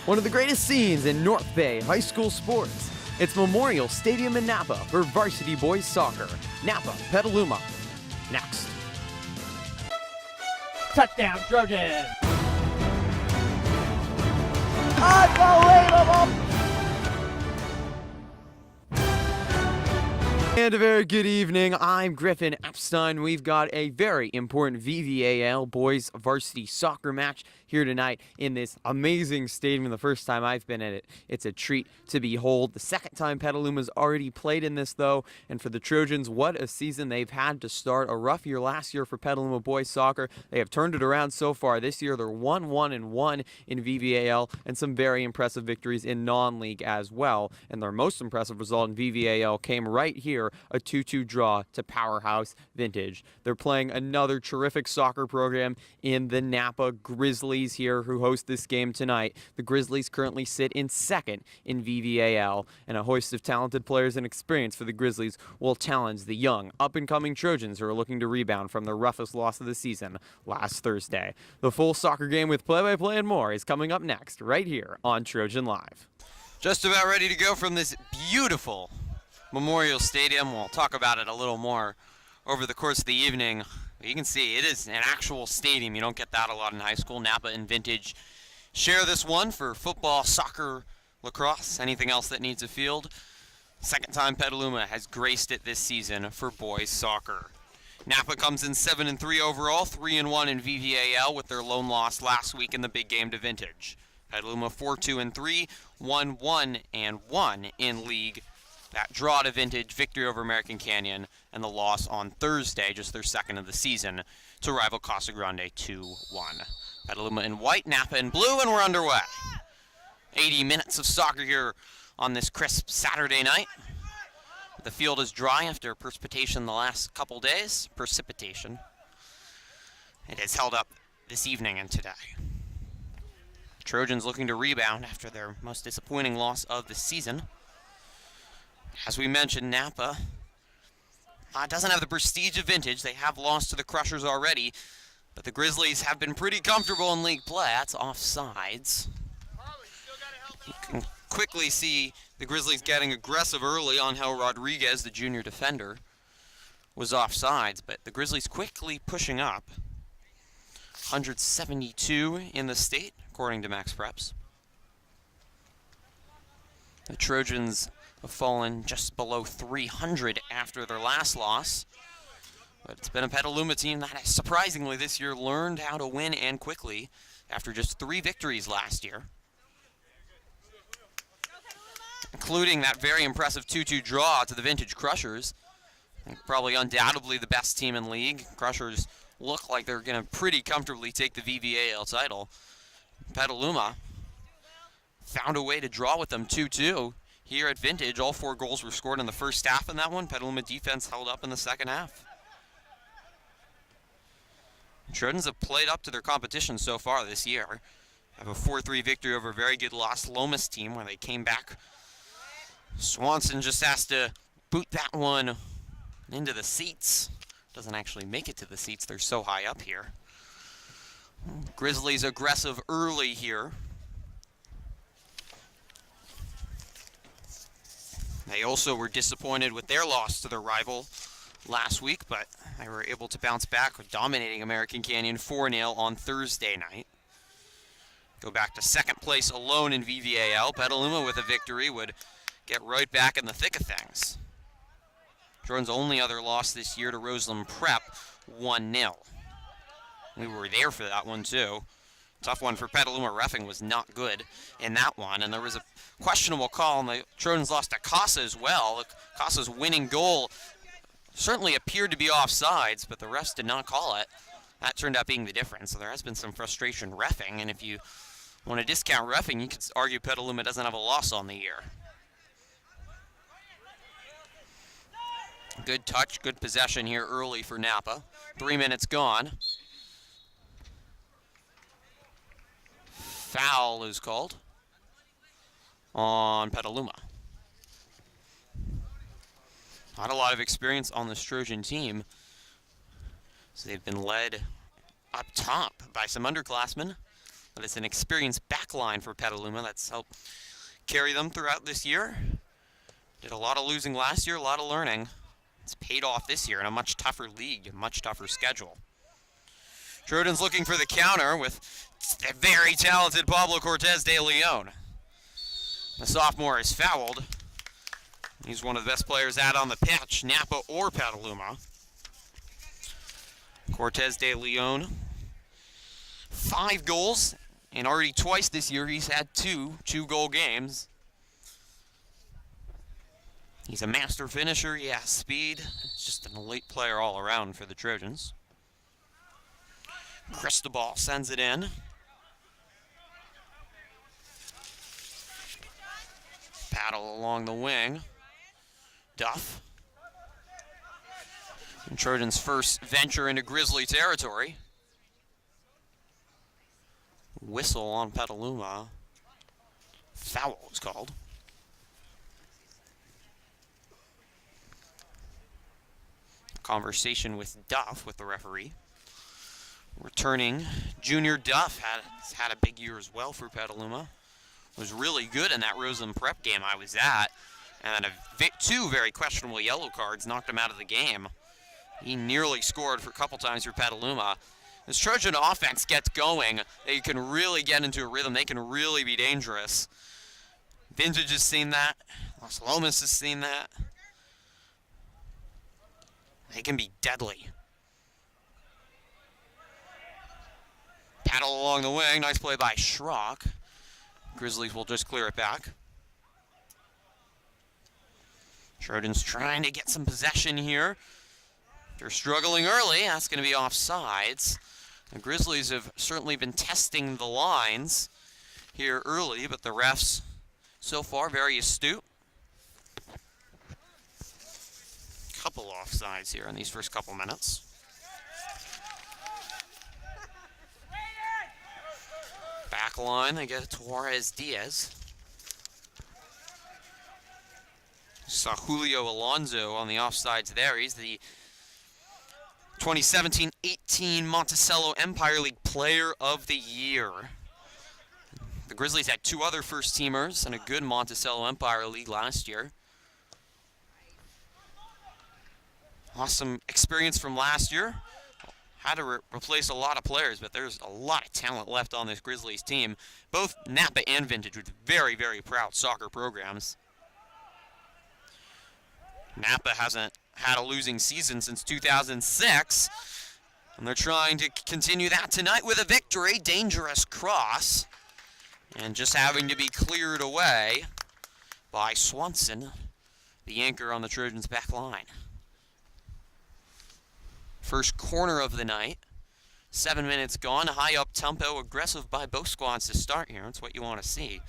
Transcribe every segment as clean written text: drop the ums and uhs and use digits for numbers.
one of the greatest scenes in North Bay high school sports. It's Memorial Stadium in Napa for Varsity Boys Soccer. Napa, Petaluma. Next. Touchdown, Trojans! Unbelievable! And a very good evening. I'm Griffin Epstein. We've got a very important VVAL boys varsity soccer match here tonight in this amazing stadium. The first time I've been at it, it's a treat to behold. The second time Petaluma's already played in this, though, and for the Trojans, what a season they've had to start. A rough year last year for Petaluma boys soccer. They have turned it around so far. This year, they're 1-1-1 in VVAL, and some very impressive victories in non-league as well. And their most impressive result in VVAL came right here, a 2-2 draw to Powerhouse Vintage. They're playing another terrific soccer program in the Napa Grizzlies here, who host this game tonight. The Grizzlies currently sit in second in VVAL, and a host of talented players and experience for the Grizzlies will challenge the young, up-and-coming Trojans who are looking to rebound from their roughest loss of the season last Thursday. The full soccer game with play-by-play and more is coming up next, right here on Trojan Live. Just about ready to go from this beautiful Memorial Stadium. We'll talk about it a little more over the course of the evening. You can see it is an actual stadium. You don't get that a lot in high school. Napa and Vintage share this one for football, soccer, lacrosse, anything else that needs a field. Second time Petaluma has graced it this season for boys soccer. Napa comes in 7-3 overall, 3-1 in VVAL with their lone loss last week in the big game to Vintage. Petaluma 4-2-3, 1-1-1 in league. That draw to Vintage, victory over American Canyon, and the loss on Thursday, just their second of the season, to rival Casa Grande 2-1. Petaluma in white, Napa in blue, and we're underway. 80 minutes of soccer here on this crisp Saturday night. The field is dry after precipitation the last couple days. It has held up this evening and today. Trojans looking to rebound after their most disappointing loss of the season. As we mentioned, Napa doesn't have the prestige of Vintage. They have lost to the Crushers already, but the Grizzlies have been pretty comfortable in league play. That's offsides. You can quickly see the Grizzlies getting aggressive early on how Rodriguez, the junior defender, was offsides, but the Grizzlies quickly pushing up. 172 in the state, according to Max Preps. The Trojans have fallen just below 300 after their last loss. But it's been a Petaluma team that has surprisingly this year learned how to win and quickly after just 3 victories last year, including that very impressive 2-2 draw to the Vintage Crushers. I think probably undoubtedly the best team in league. Crushers look like they're going to pretty comfortably take the VVAL title. Petaluma found a way to draw with them 2-2. Here at Vintage, all 4 goals were scored in the first half in that one. Petaluma defense held up in the second half. Trojans have played up to their competition so far this year. Have a 4-3 victory over a very good Los Lomas team where they came back. Swanson just has to boot that one into the seats. Doesn't actually make it to the seats. They're so high up here. Grizzlies aggressive early here. They also were disappointed with their loss to their rival last week, but they were able to bounce back with dominating American Canyon 4-0 on Thursday night. Go back to second place alone in VVAL. Petaluma with a victory would get right back in the thick of things. Jordan's only other loss this year to Roseland Prep, 1-0. We were there for that one too. Tough one for Petaluma. Reffing was not good in that one, and there was a questionable call, and the Trojans lost to Casa as well. Casa's winning goal certainly appeared to be offsides, but the refs did not call it. That turned out being the difference, so there has been some frustration reffing, and if you want to discount reffing, you could argue Petaluma doesn't have a loss on the year. Good touch, good possession here early for Napa. 3 minutes gone. Foul is called on Petaluma. Not a lot of experience on this Trojan team, so they've been led up top by some underclassmen. but it's an experienced backline for Petaluma that's helped carry them throughout this year. Did a lot of losing last year, a lot of learning. It's paid off this year in a much tougher league, a much tougher schedule. Trojans looking for the counter with the very talented Pablo Cortez de Leon. The sophomore is fouled. He's one of the best players out on the pitch, Napa or Petaluma. Cortez de Leon, 5 goals, and already twice this year he's had two-goal games. He's a master finisher, he has speed. He's just an elite player all around for the Trojans. Cristobal sends it in. Paddle along the wing. Duff. And Trojans' first venture into Grizzly territory. Whistle on Petaluma. Foul is called. Conversation with Duff, with the referee. Returning, Junior Duff has had a big year as well for Petaluma. Was really good in that Roseland Prep game I was at. And two very questionable yellow cards knocked him out of the game. He nearly scored for a couple times for Petaluma. This Trojan offense gets going, they can really get into a rhythm. They can really be dangerous. Vintage has seen that. Los Lomas has seen that. They can be deadly. Paddle along the wing. Nice play by Schrock. Grizzlies will just clear it back. Trojans trying to get some possession here. They're struggling early. That's going to be offsides. The Grizzlies have certainly been testing the lines here early, but the refs so far very astute. Couple offsides here in these first couple minutes. Back line, they get Torres Diaz. Saw Julio Alonso on the offsides there. He's the 2017-18 Monticello Empire League Player of the Year. The Grizzlies had 2 other first-teamers in a good Monticello Empire League last year. Lost some experience from last year. Had to replace a lot of players, but there's a lot of talent left on this Grizzlies team. Both Napa and Vintage with very, very proud soccer programs. Napa hasn't had a losing season since 2006, and they're trying to continue that tonight with a victory. Dangerous cross, and just having to be cleared away by Swanson, the anchor on the Trojans' back line. First corner of the night. 7 minutes gone. High up tempo, aggressive by both squads to start here. That's what you want to see.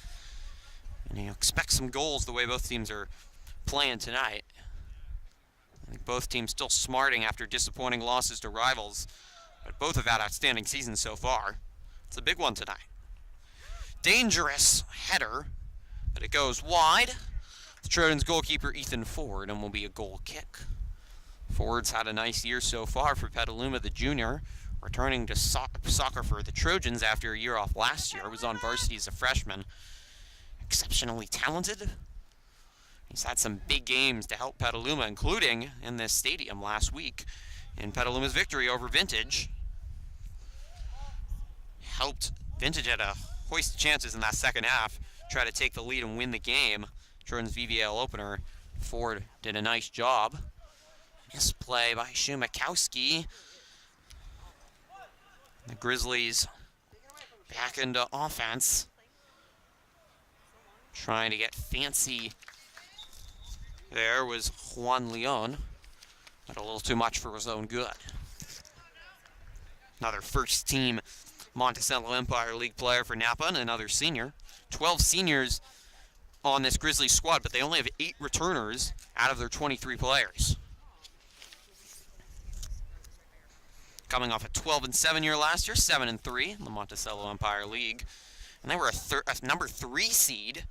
And you expect some goals the way both teams are playing tonight. I think both teams still smarting after disappointing losses to rivals, but both have had outstanding seasons so far. It's a big one tonight. Dangerous header, but it goes wide. The Trojans goalkeeper Ethan Ford, and will be a goal kick. Ford's had a nice year so far for Petaluma, the junior, returning to soccer for the Trojans after a year off last year. Was on varsity as a freshman. Exceptionally talented. He's had some big games to help Petaluma, including in this stadium last week in Petaluma's victory over Vintage. Helped Vintage at a hoist of chances in that second half, try to take the lead and win the game. Trojans VVAL opener. Ford did a nice job. Misplay by Shumakowski. The Grizzlies back into offense. Trying to get fancy. There was Juan Leon, but a little too much for his own good. Another first team Monticello Empire League player for Napa, and another senior. 12 seniors on this Grizzlies squad, but they only have 8 returners out of their 23 players. Coming off a 12-7 year last year, 7-3 in the Monticello Empire League. And they were a number 3 seed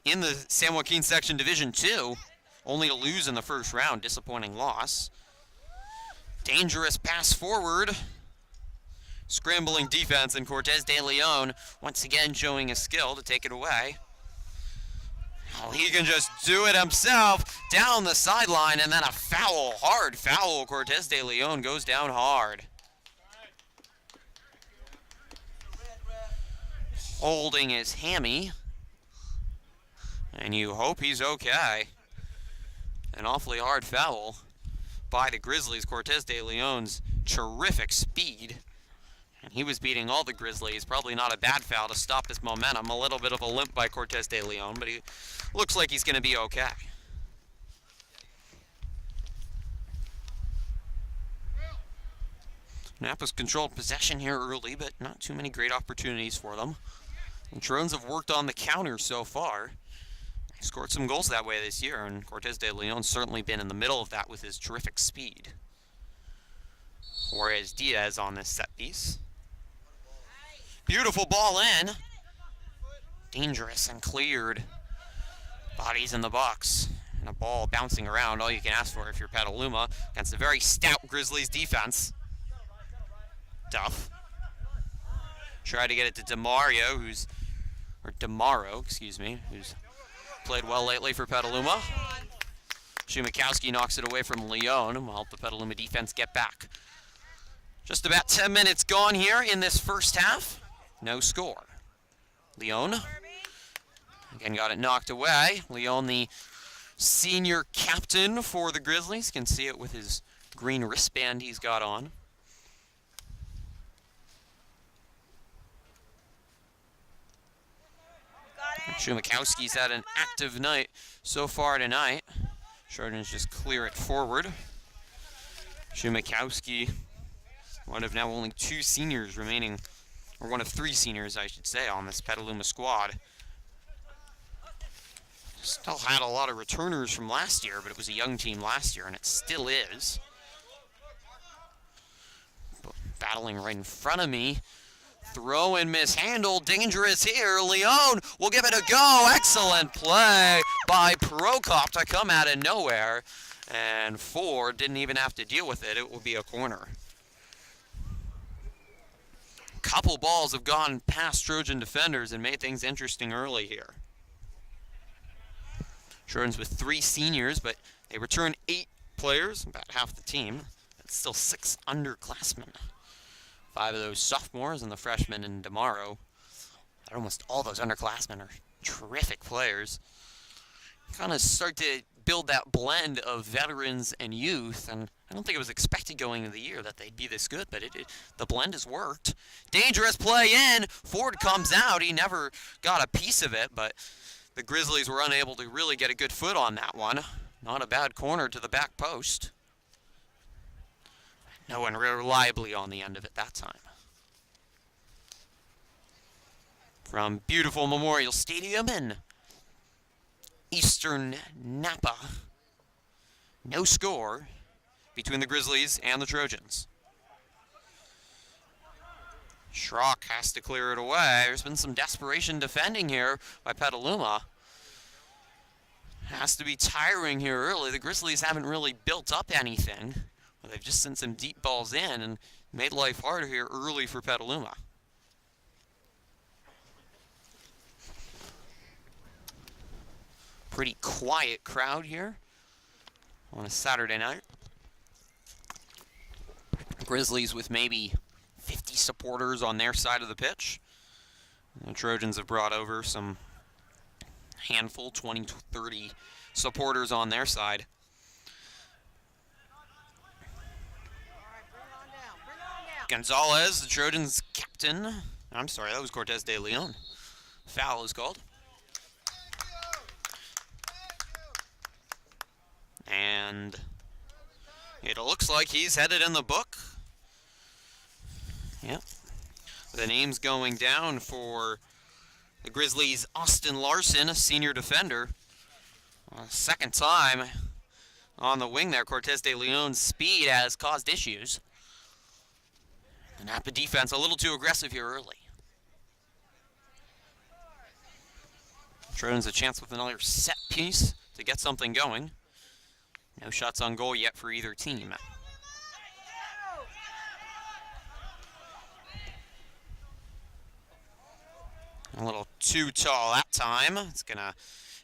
in the San Joaquin Section Division 2, only to lose in the first round. Disappointing loss. Dangerous pass forward. scrambling defense, and Cortez de Leon once again showing his skill to take it away. Oh, he can just do it himself down the sideline, and then a foul, hard foul. Cortez de Leon goes down hard. Holding his hammy, and you hope he's okay. An awfully hard foul by the Grizzlies. Cortez de Leon's terrific speed, and he was beating all the Grizzlies. Probably not a bad foul to stop his momentum. A little bit of a limp by Cortez de Leon, but he looks like he's going to be okay. Napa's controlled possession here early, but not too many great opportunities for them. And Trojans have worked on the counter so far. He scored some goals that way this year, and Cortez de Leon's certainly been in the middle of that with his terrific speed. Whereas Diaz on this set piece. Beautiful ball in. Dangerous and cleared. Bodies in the box. And a ball bouncing around, all you can ask for if you're Petaluma against a very stout Grizzlies defense. Duff. Try to get it to DeMauro, who's played well lately for Petaluma. Shumakowski knocks it away from Leon and will help the Petaluma defense get back. Just about 10 minutes gone here in this first half. No score. Leon again got it knocked away. Leon, the senior captain for the Grizzlies, can see it with his green wristband he's got on. Shumakowski's had an active night so far tonight. Trojans just clear it forward. Shumakowski, one of now only two seniors remaining, or one of three seniors, I should say, on this Petaluma squad. Still had a lot of returners from last year, but it was a young team last year, and it still is. But battling right in front of me. Throw and mishandled, dangerous here. Leon will give it a go. Excellent play by Prokop to come out of nowhere. And Ford didn't even have to deal with it. It will be a corner. Couple balls have gone past Trojan defenders and made things interesting early here. Trojans with three seniors, but they return 8 players, about half the team. That's still 6 underclassmen. 5 of those sophomores and the freshman in DeMauro. Almost all those underclassmen are terrific players. Kind of start to build that blend of veterans and youth, and I don't think it was expected going into the year that they'd be this good, but the blend has worked. Dangerous play in. Ford comes out. He never got a piece of it, but the Grizzlies were unable to really get a good foot on that one. Not a bad corner to the back post. No one reliably on the end of it that time. From beautiful Memorial Stadium in eastern Napa. No score between the Grizzlies and the Trojans. Schrock has to clear it away. There's been some desperation defending here by Petaluma. Has to be tiring here early. The Grizzlies haven't really built up anything. They've just sent some deep balls in and made life harder here early for Petaluma. Pretty quiet crowd here on a Saturday night. Grizzlies with maybe 50 supporters on their side of the pitch. The Trojans have brought over some handful, 20 to 30 supporters on their side. Gonzalez, the Trojans' captain. I'm sorry, that was Cortez de Leon. Foul is called. And it looks like he's headed in the book. Yep. The name's going down for the Grizzlies' Austin Larson, a senior defender. Second time on the wing there. Cortez de Leon's speed has caused issues. The Napa defense a little too aggressive here early. Trojans a chance with another set piece to get something going. No shots on goal yet for either team. A little too tall that time. It's going to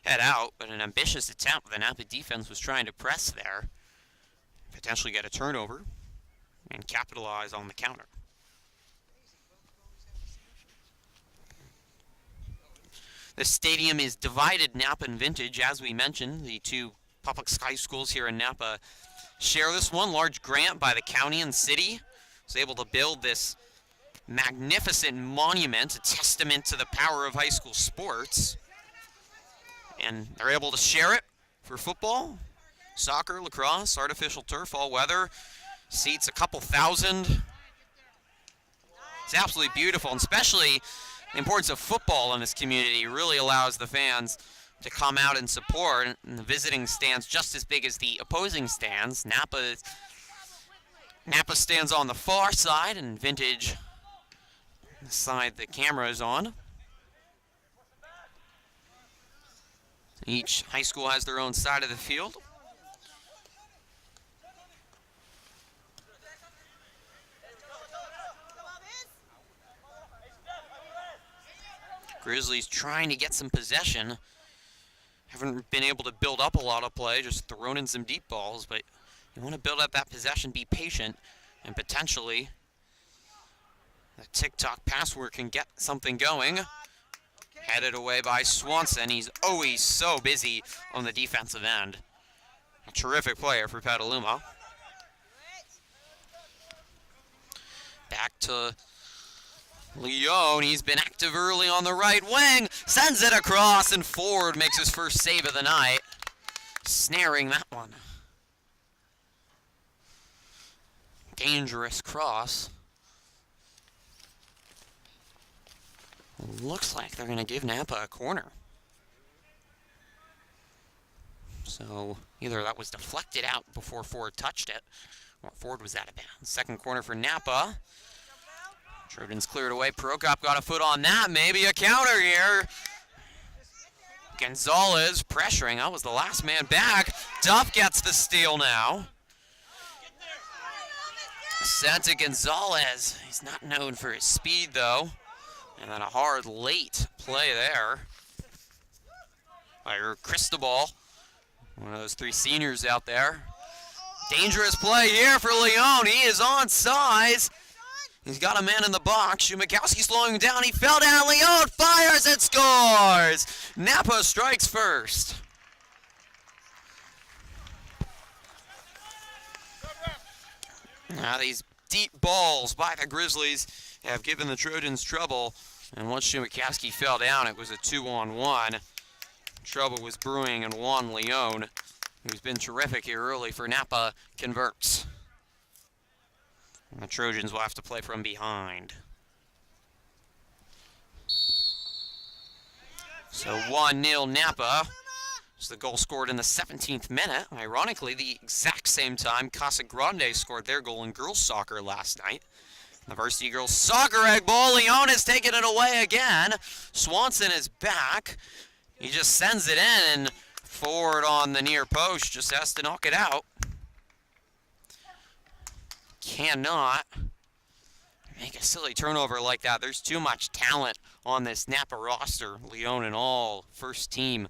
head out, but an ambitious attempt. The Napa defense was trying to press there, potentially get a turnover, and capitalize on the counter. The stadium is divided, Napa and Vintage, as we mentioned. The two public high schools here in Napa share this one. Large grant by the county and city was able to build this magnificent monument, a testament to the power of high school sports. And they're able to share it for football, soccer, lacrosse, artificial turf, all weather. Seats a couple thousand. It's absolutely beautiful, and especially the importance of football in this community really allows the fans to come out and support. And the visiting stands just as big as the opposing stands. Napa stands on the far side, and Vintage the side the camera is on. Each high school has their own side of the field. Grizzlies trying to get some possession. Haven't been able to build up a lot of play, just thrown in some deep balls, but you want to build up that possession, be patient, and potentially the TikTok password can get something going. Headed away by Swanson. He's always so busy on the defensive end. A terrific player for Petaluma. Back to Leone. He's been active early on the right wing. Sends it across, and Ford makes his first save of the night. Snaring that one. Dangerous cross. Looks like they're going to give Napa a corner. So either that was deflected out before Ford touched it, or Ford was out of bounds. Second corner for Napa. Trojans cleared away. Prokop got a foot on that. Maybe a counter here. Gonzalez pressuring. That was the last man back. Duff gets the steal now. Sent to Gonzalez. He's not known for his speed, though. And then a hard late play there by Cristobal, one of those three seniors out there. Dangerous play here for Leone. He is on size. He's got a man in the box. Shumakowski slowing him down. He fell down. Leone fires and scores. Napa strikes first. Now these deep balls by the Grizzlies have given the Trojans trouble. And once Shumakowski fell down, it was a 2-on-1. Trouble was brewing, and Juan Leone, who's been terrific here early for Napa, converts. And the Trojans will have to play from behind. So 1-0 Napa. It's the goal scored in the 17th minute. Ironically, the exact same time Casa Grande scored their goal in girls soccer last night. The Varsity girls soccer egg ball. Leone has taken it away again. Swanson is back. He just sends it in, and Ford on the near post just has to knock it out. Cannot make a silly turnover like that. There's too much talent on this Napa roster. Leone and all, first team.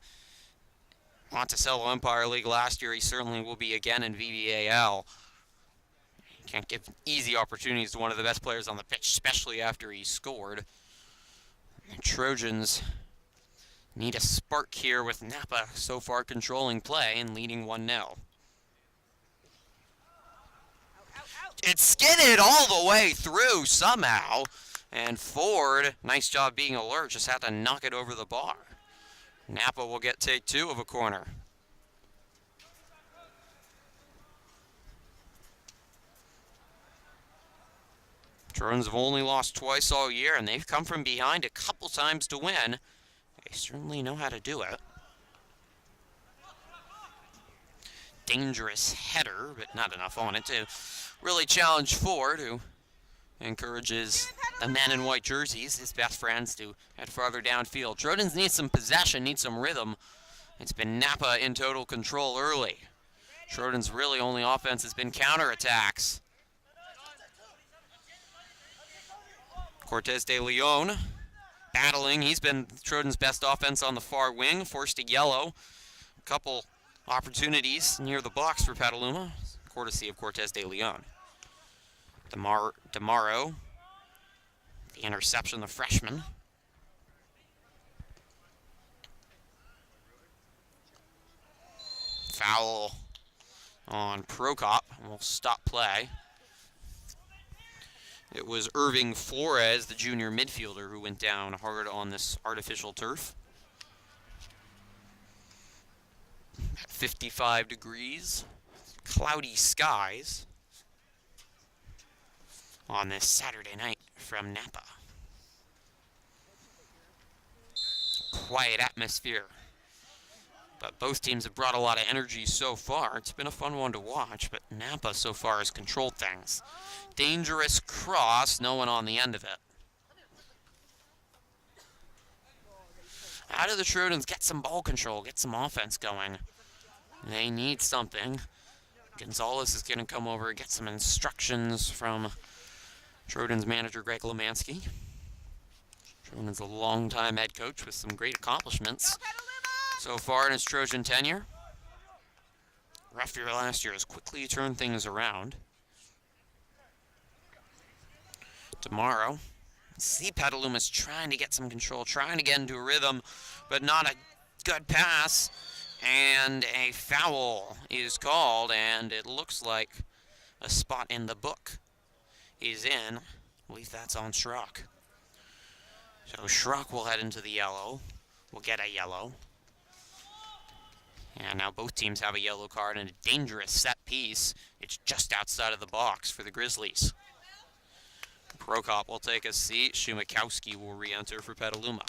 Monticello Empire League last year. He certainly will be again in VVAL. Can't give easy opportunities to one of the best players on the pitch, especially after he scored. The Trojans need a spark here with Napa so far controlling play and leading 1-0. It's skidded all the way through somehow, and Ford, nice job being alert, just had to knock it over the bar. Napa will get take two of a corner. Trojans have only lost twice all year, and they've come from behind a couple times to win. They certainly know how to do it. Dangerous header, but not enough on it to really challenge Ford, who encourages the men in white jerseys, his best friends, to head farther downfield. Trojans need some possession, need some rhythm. It's been Napa in total control early. Trojans' really only offense has been counterattacks. Cortez de Leon battling. He's been Trojans' best offense on the far wing, forced a yellow. A couple opportunities near the box for Petaluma, courtesy of Cortez de Leon. DeMaro, the interception, the freshman. Foul on Prokop, and we'll stop play. It was Irving Flores, the junior midfielder, who went down hard on this artificial turf. 55 degrees, cloudy skies on this Saturday night from Napa. Quiet atmosphere. But both teams have brought a lot of energy so far. It's been a fun one to watch, but Napa so far has controlled things. Dangerous cross, no one on the end of it. How do the Trojans get some ball control, get some offense going? They need something. Gonzalez is going to come over and get some instructions from Trojans manager Greg Lemansky. Trojans a long-time head coach with some great accomplishments so far in his Trojan tenure. Rough year last year has quickly turned things around. Tomorrow, see Petaluma's trying to get some control, trying to get into a rhythm, but not a good pass. And a foul is called, and it looks like a spot in the book is in. I believe that's on Schrock. So Schrock will head into the yellow. We'll get a yellow. And now both teams have a yellow card and a dangerous set piece. It's just outside of the box for the Grizzlies. Prokop will take a seat. Shumakowski will re-enter for Petaluma.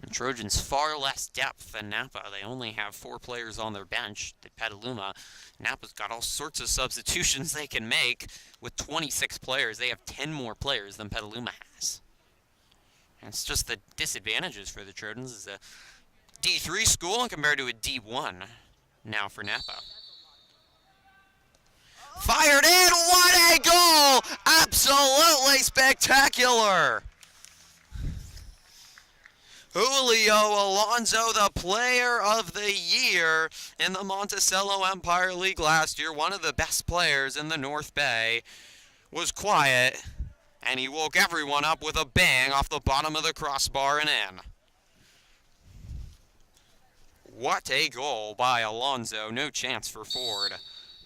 The Trojans far less depth than Napa. They only have 4 players on their bench at Petaluma. Napa's got all sorts of substitutions they can make. With 26 players, they have 10 more players than Petaluma has. And it's just the disadvantages for the Trojans is a D3 school and compared to a D1 now for Napa. Fired in, what a goal! Absolutely spectacular! Julio Alonso, the player of the year in the Monticello Empire League last year, one of the best players in the North Bay, was quiet, and he woke everyone up with a bang off the bottom of the crossbar and in. What a goal by Alonso, no chance for Ford.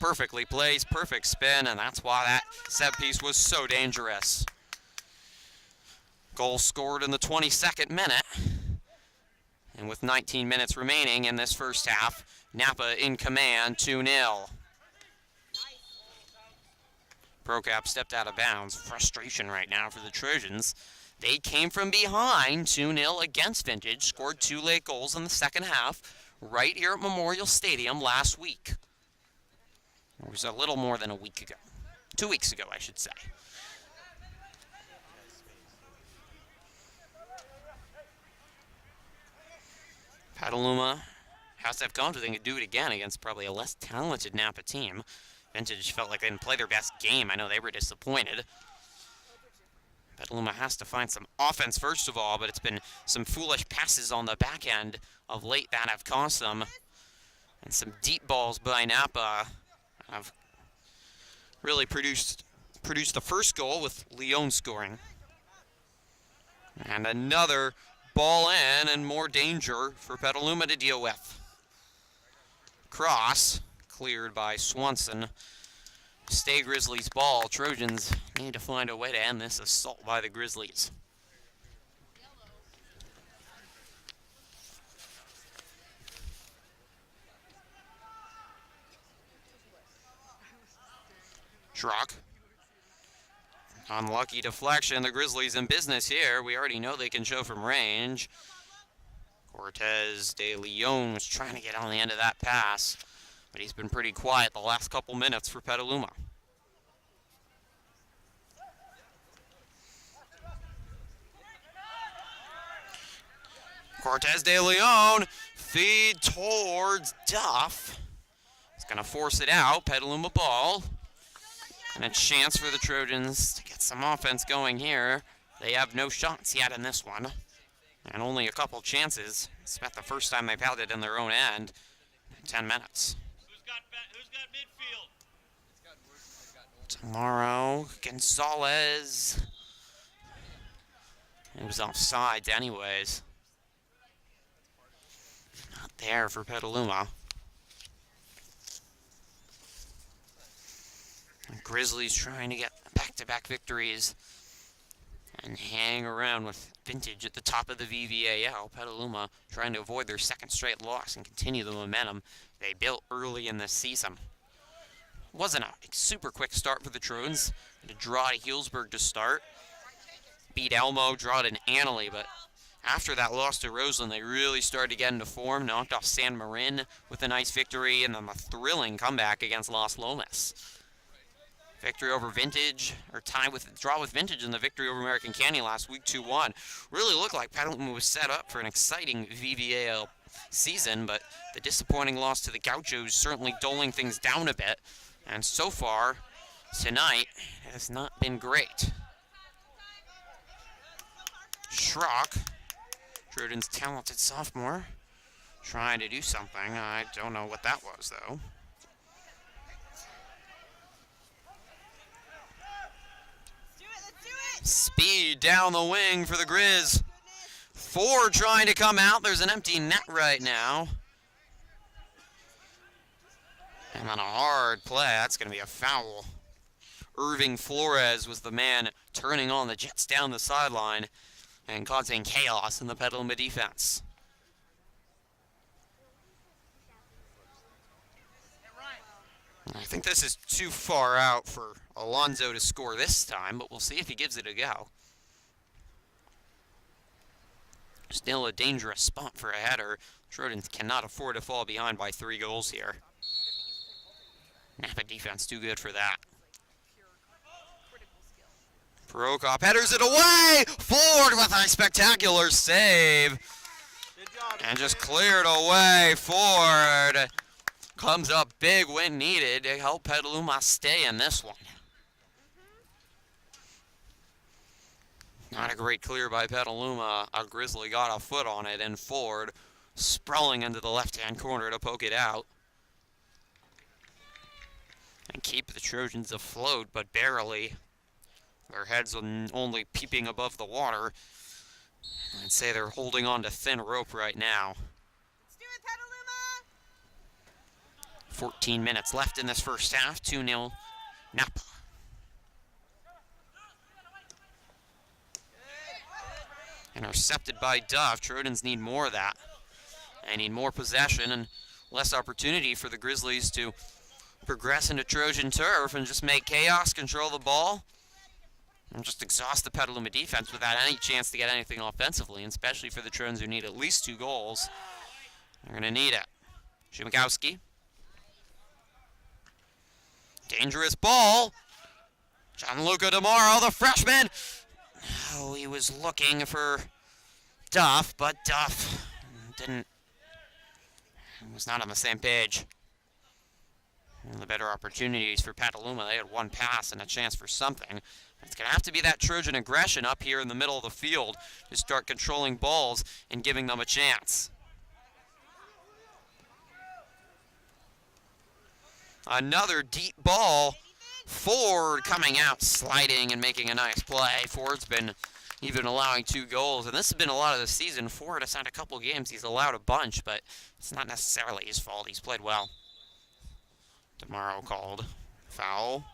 Perfectly placed, perfect spin, and that's why that set piece was so dangerous. Goal scored in the 22nd minute. And with 19 minutes remaining in this first half, Napa in command, 2-0. Prokop stepped out of bounds. Frustration right now for the Trojans. They came from behind 2-0 against Vintage, scored 2 late goals in the second half right here at Memorial Stadium last week. It was a little more than a week ago. 2 weeks ago, I should say. Petaluma has to have confidence they can do it again against probably a less talented Napa team. Vintage felt like they didn't play their best game. I know they were disappointed. Petaluma has to find some offense first of all, but it's been some foolish passes on the back end of late that have cost them. And some deep balls by Napa have really produced the first goal with Leon scoring. And another ball in and more danger for Petaluma to deal with. Cross cleared by Swanson. Stay Grizzlies ball. Trojans need to find a way to end this assault by the Grizzlies. Schrock. Unlucky deflection. The Grizzlies in business here. We already know they can show from range. Cortez de Leon was trying to get on the end of that pass, but he's been pretty quiet the last couple minutes for Petaluma. Cortez de Leon, feed towards Duff. He's going to force it out. Petaluma ball. And a chance for the Trojans to get some offense going here They have no shots yet in this one, and only a couple chances. It's about the first time they've held it in their own end in 10 minutes. Who's got midfield? Tomorrow, Gonzalez. It was offsides anyways. Not there for Petaluma. Grizzlies trying to get back-to-back victories and hang around with Vintage at the top of the VVAL. Petaluma trying to avoid their second straight loss and continue the momentum they built early in this season. Wasn't a super quick start for the Trojans. Had to draw to Healdsburg to start. Beat Elmo, draw to Annalee, but after that loss to Roseland, they really started to get into form. Knocked off San Marin with a nice victory, and then a thrilling comeback against Las Lomas. Victory over Vintage, or draw with Vintage in the victory over American Canyon last week, 2-1. Really looked like Petaluma was set up for an exciting VVAL season, but the disappointing loss to the Gauchos certainly doling things down a bit. And so far, tonight, has not been great. Schrock, Trojans' talented sophomore, trying to do something. I don't know what that was, though. Speed down the wing for the Grizz. Ford trying to come out. There's an empty net right now. And on a hard play, that's going to be a foul. Irving Flores was the man turning on the Jets down the sideline and causing chaos in the Petaluma defense. I think this is too far out for Alonzo to score this time, but we'll see if he gives it a go. Still a dangerous spot for a header. Trojans cannot afford to fall behind by 3 goals here. Napa defense too good for that. Prokop headers it away! Ford with a spectacular save. And just cleared away. Ford comes up big when needed to help Petaluma stay in this one. Not a great clear by Petaluma. A Grizzly got a foot on it, and Ford sprawling into the left-hand corner to poke it out. And keep the Trojans afloat, but barely. Their heads only peeping above the water. I'd say they're holding on to thin rope right now. Let's do it, Petaluma! 14 minutes left in this first half. 2-0 Napa. Intercepted by Duff. Trojans need more of that. They need more possession and less opportunity for the Grizzlies to progress into Trojan turf and just make chaos, control the ball, and just exhaust the Petaluma defense without any chance to get anything offensively, and especially for the Trojans who need at least 2 goals. They're going to need it. Shumakowski. Dangerous ball. Gianluca Demaro, the freshman. Oh, he was looking for Duff, but Duff was not on the same page. One of the better opportunities for Petaluma. They had 1 pass and a chance for something. It's going to have to be that Trojan aggression up here in the middle of the field to start controlling balls and giving them a chance. Another deep ball. Ford coming out, sliding and making a nice play. Ford's been even allowing 2 goals, and this has been a lot of the season. Ford has had a couple games he's allowed a bunch, but it's not necessarily his fault. He's played well. Demaro called foul.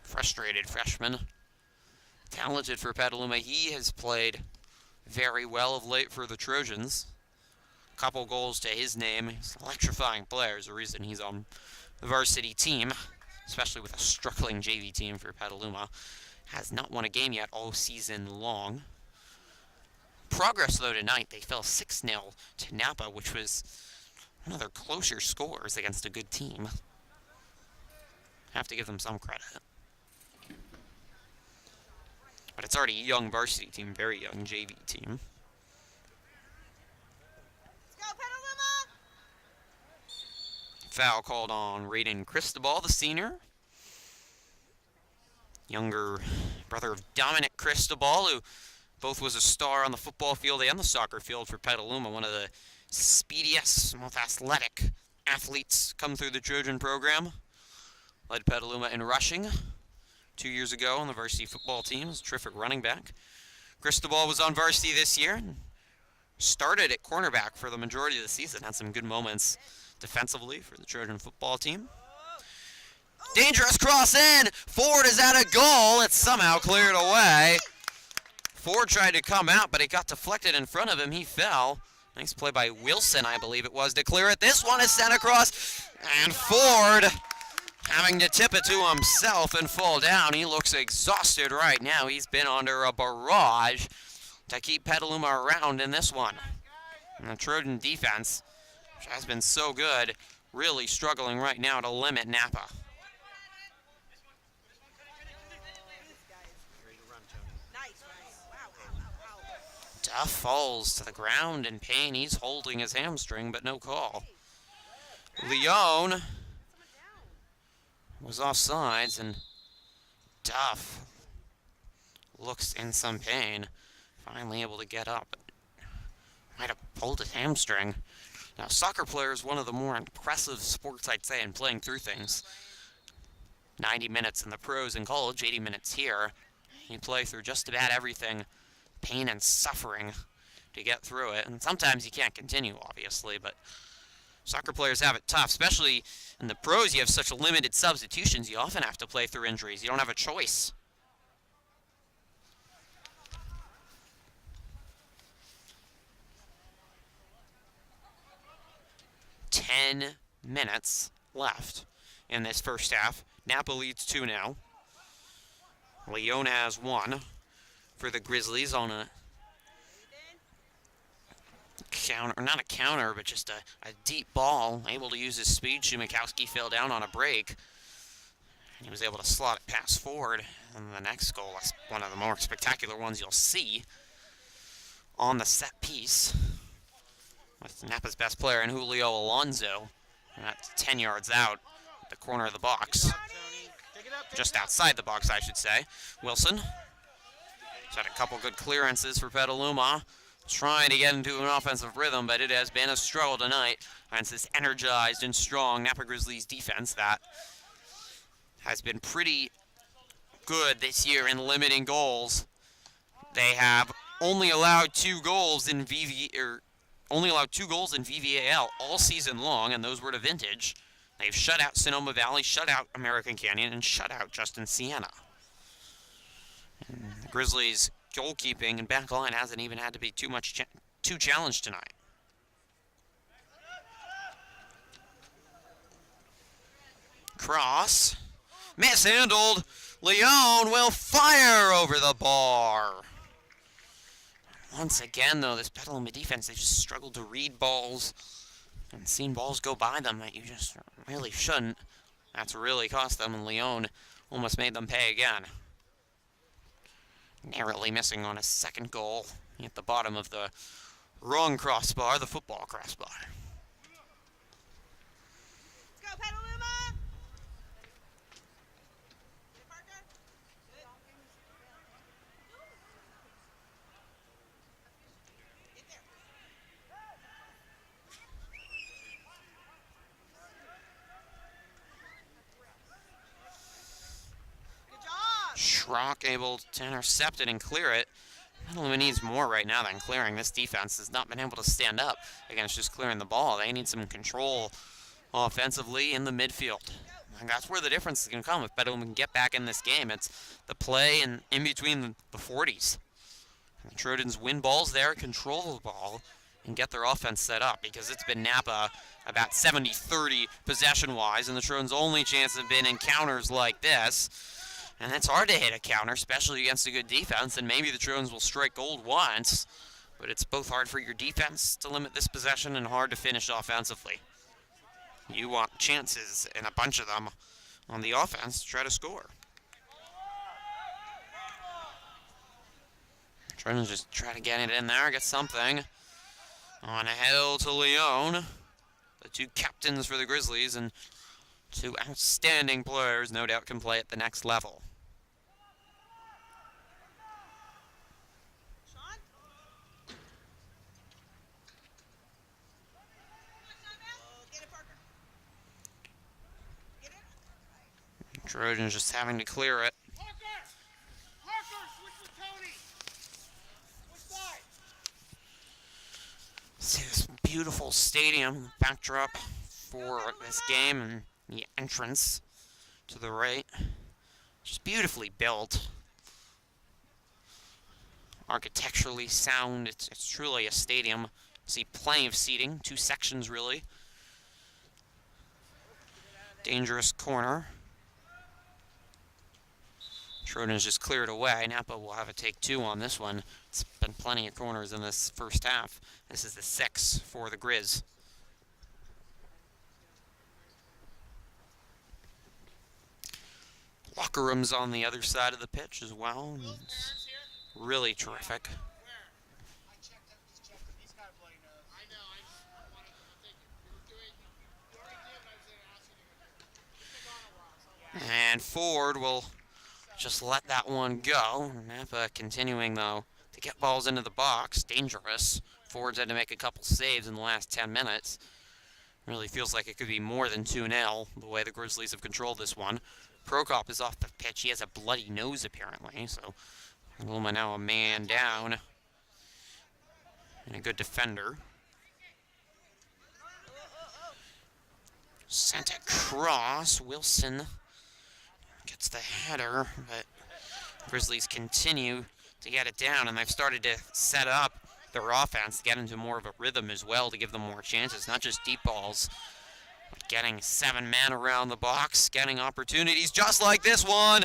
Frustrated freshman. Talented for Petaluma. He has played very well of late for the Trojans. Couple goals to his name. He's an electrifying player. Is the reason he's on the varsity team, especially with a struggling JV team for Petaluma. Has not won a game yet all season long. Progress, though, tonight. They fell 6-0 to Napa, which was one of their closer scores against a good team. Have to give them some credit. But it's already a young varsity team, very young JV team. Let's go, Petaluma! Foul called on Raiden Cristobal, the senior. younger brother of Dominic Cristobal, who both was a star on the football field and the soccer field for Petaluma, one of the speediest, most athletic athletes come through the Trojan program. Led Petaluma in rushing 2 years ago on the varsity football team. Was a terrific running back. Cristobal was on varsity this year and started at cornerback for the majority of the season. Had some good moments defensively for the Trojan football team. Dangerous cross in. Ford is at a goal. It's somehow cleared away. Ford tried to come out, but it got deflected in front of him. He fell. Nice play by Wilson, I believe it was, to clear it. This one is sent across, and Ford having to tip it to himself and fall down. He looks exhausted right now. He's been under a barrage to keep Petaluma around in this one. And the Trojan defense, which has been so good, really struggling right now to limit Napa. Duff falls to the ground in pain. He's holding his hamstring, but no call. Leone was offsides, and Duff looks in some pain. Finally able to get up. Might have pulled his hamstring. Now, soccer player is one of the more impressive sports, I'd say, in playing through things. 90 minutes in the pros in college, 80 minutes here. You play through just about everything. Pain and suffering to get through it. And sometimes you can't continue, obviously, but soccer players have it tough, especially in the pros. You have such limited substitutions. You often have to play through injuries. You don't have a choice. Ten minutes left in this first half. Napa leads 2 now. Leone has 1 for the Grizzlies on a counter, or not a counter, but just a deep ball. Able to use his speed. Shumakowski fell down on a break, and he was able to slot it past Ford. And the next goal is one of the more spectacular ones you'll see on the set piece, with Napa's best player in Julio Alonso. And that's 10 yards out at the corner of the box. Just outside the box, I should say. Wilson has had a couple good clearances for Petaluma, trying to get into an offensive rhythm, but it has been a struggle tonight against this energized and strong Napa Grizzlies defense that has been pretty good this year in limiting goals. They have only allowed 2 goals in VVAL all season long, and those were to Vintage. They've shut out Sonoma Valley, shut out American Canyon, and shut out Justin Siena. And the Grizzlies' goalkeeping and back line hasn't even had to be too challenged tonight. Cross. Mishandled. Leone will fire over the bar. Once again, though, this Petaluma defense, they just struggled to read balls and seen balls go by them that you just really shouldn't. That's really cost them, and Leone almost made them pay again. Narrowly missing on a second goal at the bottom of the wrong crossbar, the football crossbar. Let's go, Petaluma! Schrock able to intercept it and clear it. Petaluma needs more right now than clearing. This defense has not been able to stand up against just clearing the ball. They need some control offensively in the midfield. And that's where the difference is going to come if Petaluma can get back in this game. It's the play and in between the 40s. And the Trojans win balls there, control the ball, and get their offense set up, because it's been Napa about 70-30 possession-wise, and the Trojans' only chance have been in counters like this. And it's hard to hit a counter, especially against a good defense, and maybe the Trojans will strike gold once, but it's both hard for your defense to limit this possession and hard to finish offensively. You want chances, and a bunch of them, on the offense to try to score. Trojans just try to get it in there, get something. On a hill to Leone, the 2 captains for the Grizzlies, and 2 outstanding players, no doubt, can play at the next level. Trojans just having to clear it. See this beautiful stadium backdrop for this game and the entrance to the right. Just beautifully built. Architecturally sound. It's truly a stadium. See plenty of seating, 2 sections really. Dangerous corner. Trojans just cleared away. Napa will have a take 2 on this one. It's been plenty of corners in this first half. This is the 6 for the Grizz. Locker rooms on the other side of the pitch as well. It's really terrific. And Ford will just let that one go. Napa continuing, though, to get balls into the box. Dangerous. Ford's had to make a couple saves in the last 10 minutes. Really feels like it could be more than 2-0, the way the Grizzlies have controlled this one. Prokop is off the pitch. He has a bloody nose, apparently, so Petaluma now a man down. And a good defender. Sent across. Wilson gets the header, but Grizzlies continue to get it down, and they've started to set up their offense to get into more of a rhythm as well, to give them more chances, not just deep balls, but getting 7 men around the box, getting opportunities just like this one.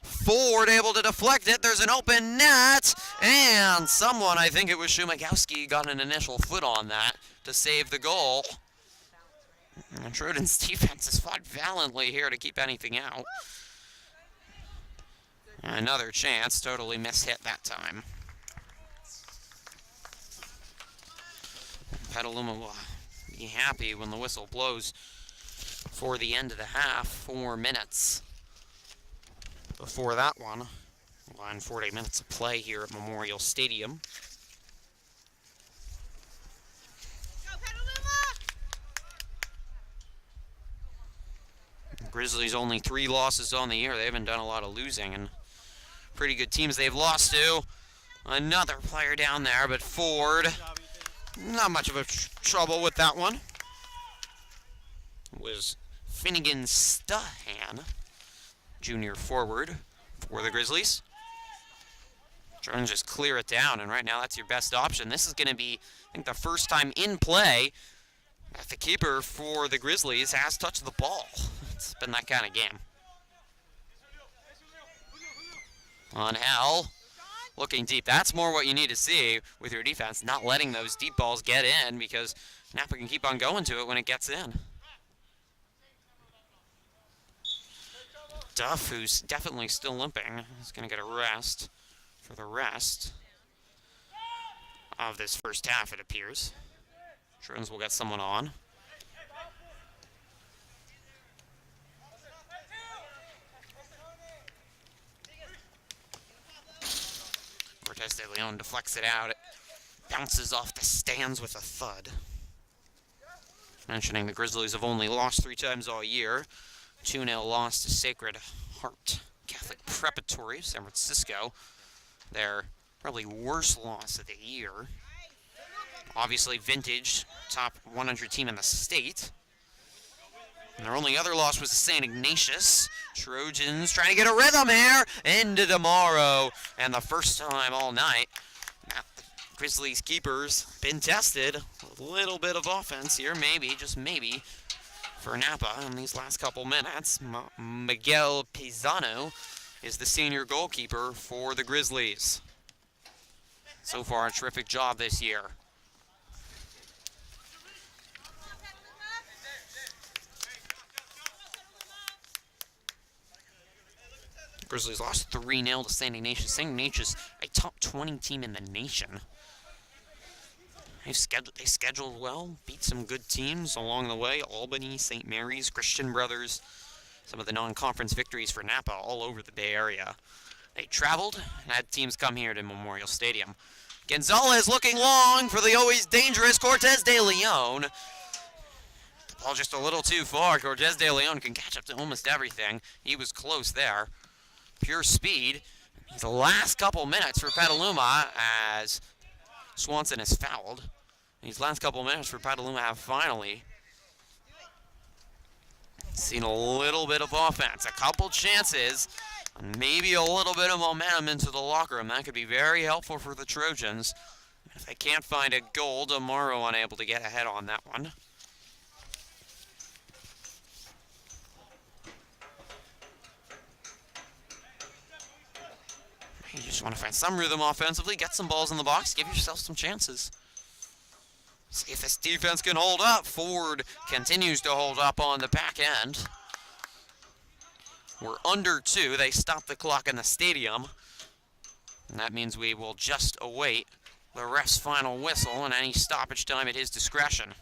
Ford able to deflect it. There's an open net, and someone, I think it was Shumagowski, got an initial foot on that to save the goal. And Trojans' defense has fought valiantly here to keep anything out. Another chance, totally mishit that time. Petaluma will be happy when the whistle blows for the end of the half. 4 minutes before that one. Line 40 minutes of play here at Memorial Stadium. Grizzlies only 3 losses on the year. They haven't done a lot of losing, and pretty good teams they've lost to. Another player down there, but Ford, not much of a trouble with that one. It was Finnegan Stahan, junior forward for the Grizzlies. Trying to just clear it down, and right now that's your best option. This is going to be, I think, the first time in play that the keeper for the Grizzlies has touched the ball. It's been that kind of game. On Hell, looking deep. That's more what you need to see with your defense, not letting those deep balls get in, because Napa can keep on going to it when it gets in. Duff, who's definitely still limping, is going to get a rest for the rest of this first half, it appears. Trojans will get someone on. Cortez de Leon deflects it out. It bounces off the stands with a thud. Mentioning the Grizzlies have only lost 3 times all year. 2-0 loss to Sacred Heart Catholic Preparatory, San Francisco. Their probably worst loss of the year. Obviously vintage, top 100 team in the state. And their only other loss was to St. Ignatius. Trojans trying to get a rhythm here into tomorrow. And the first time all night, now the Grizzlies keepers been tested. A little bit of offense here, maybe, just maybe, for Napa in these last couple minutes. Miguel Pizano is the senior goalkeeper for the Grizzlies. So far, a terrific job this year. Grizzlies lost 3-0 to St. Ignatius. St. Ignatius, a top 20 team in the nation. They scheduled well, beat some good teams along the way. Albany, St. Mary's, Christian Brothers. Some of the non-conference victories for Napa all over the Bay Area. They traveled and had teams come here to Memorial Stadium. Gonzalez looking long for the always dangerous Cortez de Leon. Ball just a little too far. Cortez de Leon can catch up to almost everything. He was close there. Pure speed. The last couple minutes for Petaluma as Swanson is fouled. These last couple minutes for Petaluma have finally seen a little bit of offense. A couple chances. Maybe a little bit of momentum into the locker room. That could be very helpful for the Trojans. If they can't find a goal, tomorrow unable to get ahead on that one. You just want to find some rhythm offensively, get some balls in the box, give yourself some chances. See if this defense can hold up. Ford continues to hold up on the back end. We're under 2. They stopped the clock in the stadium. And that means we will just await the ref's final whistle and any stoppage time at his discretion.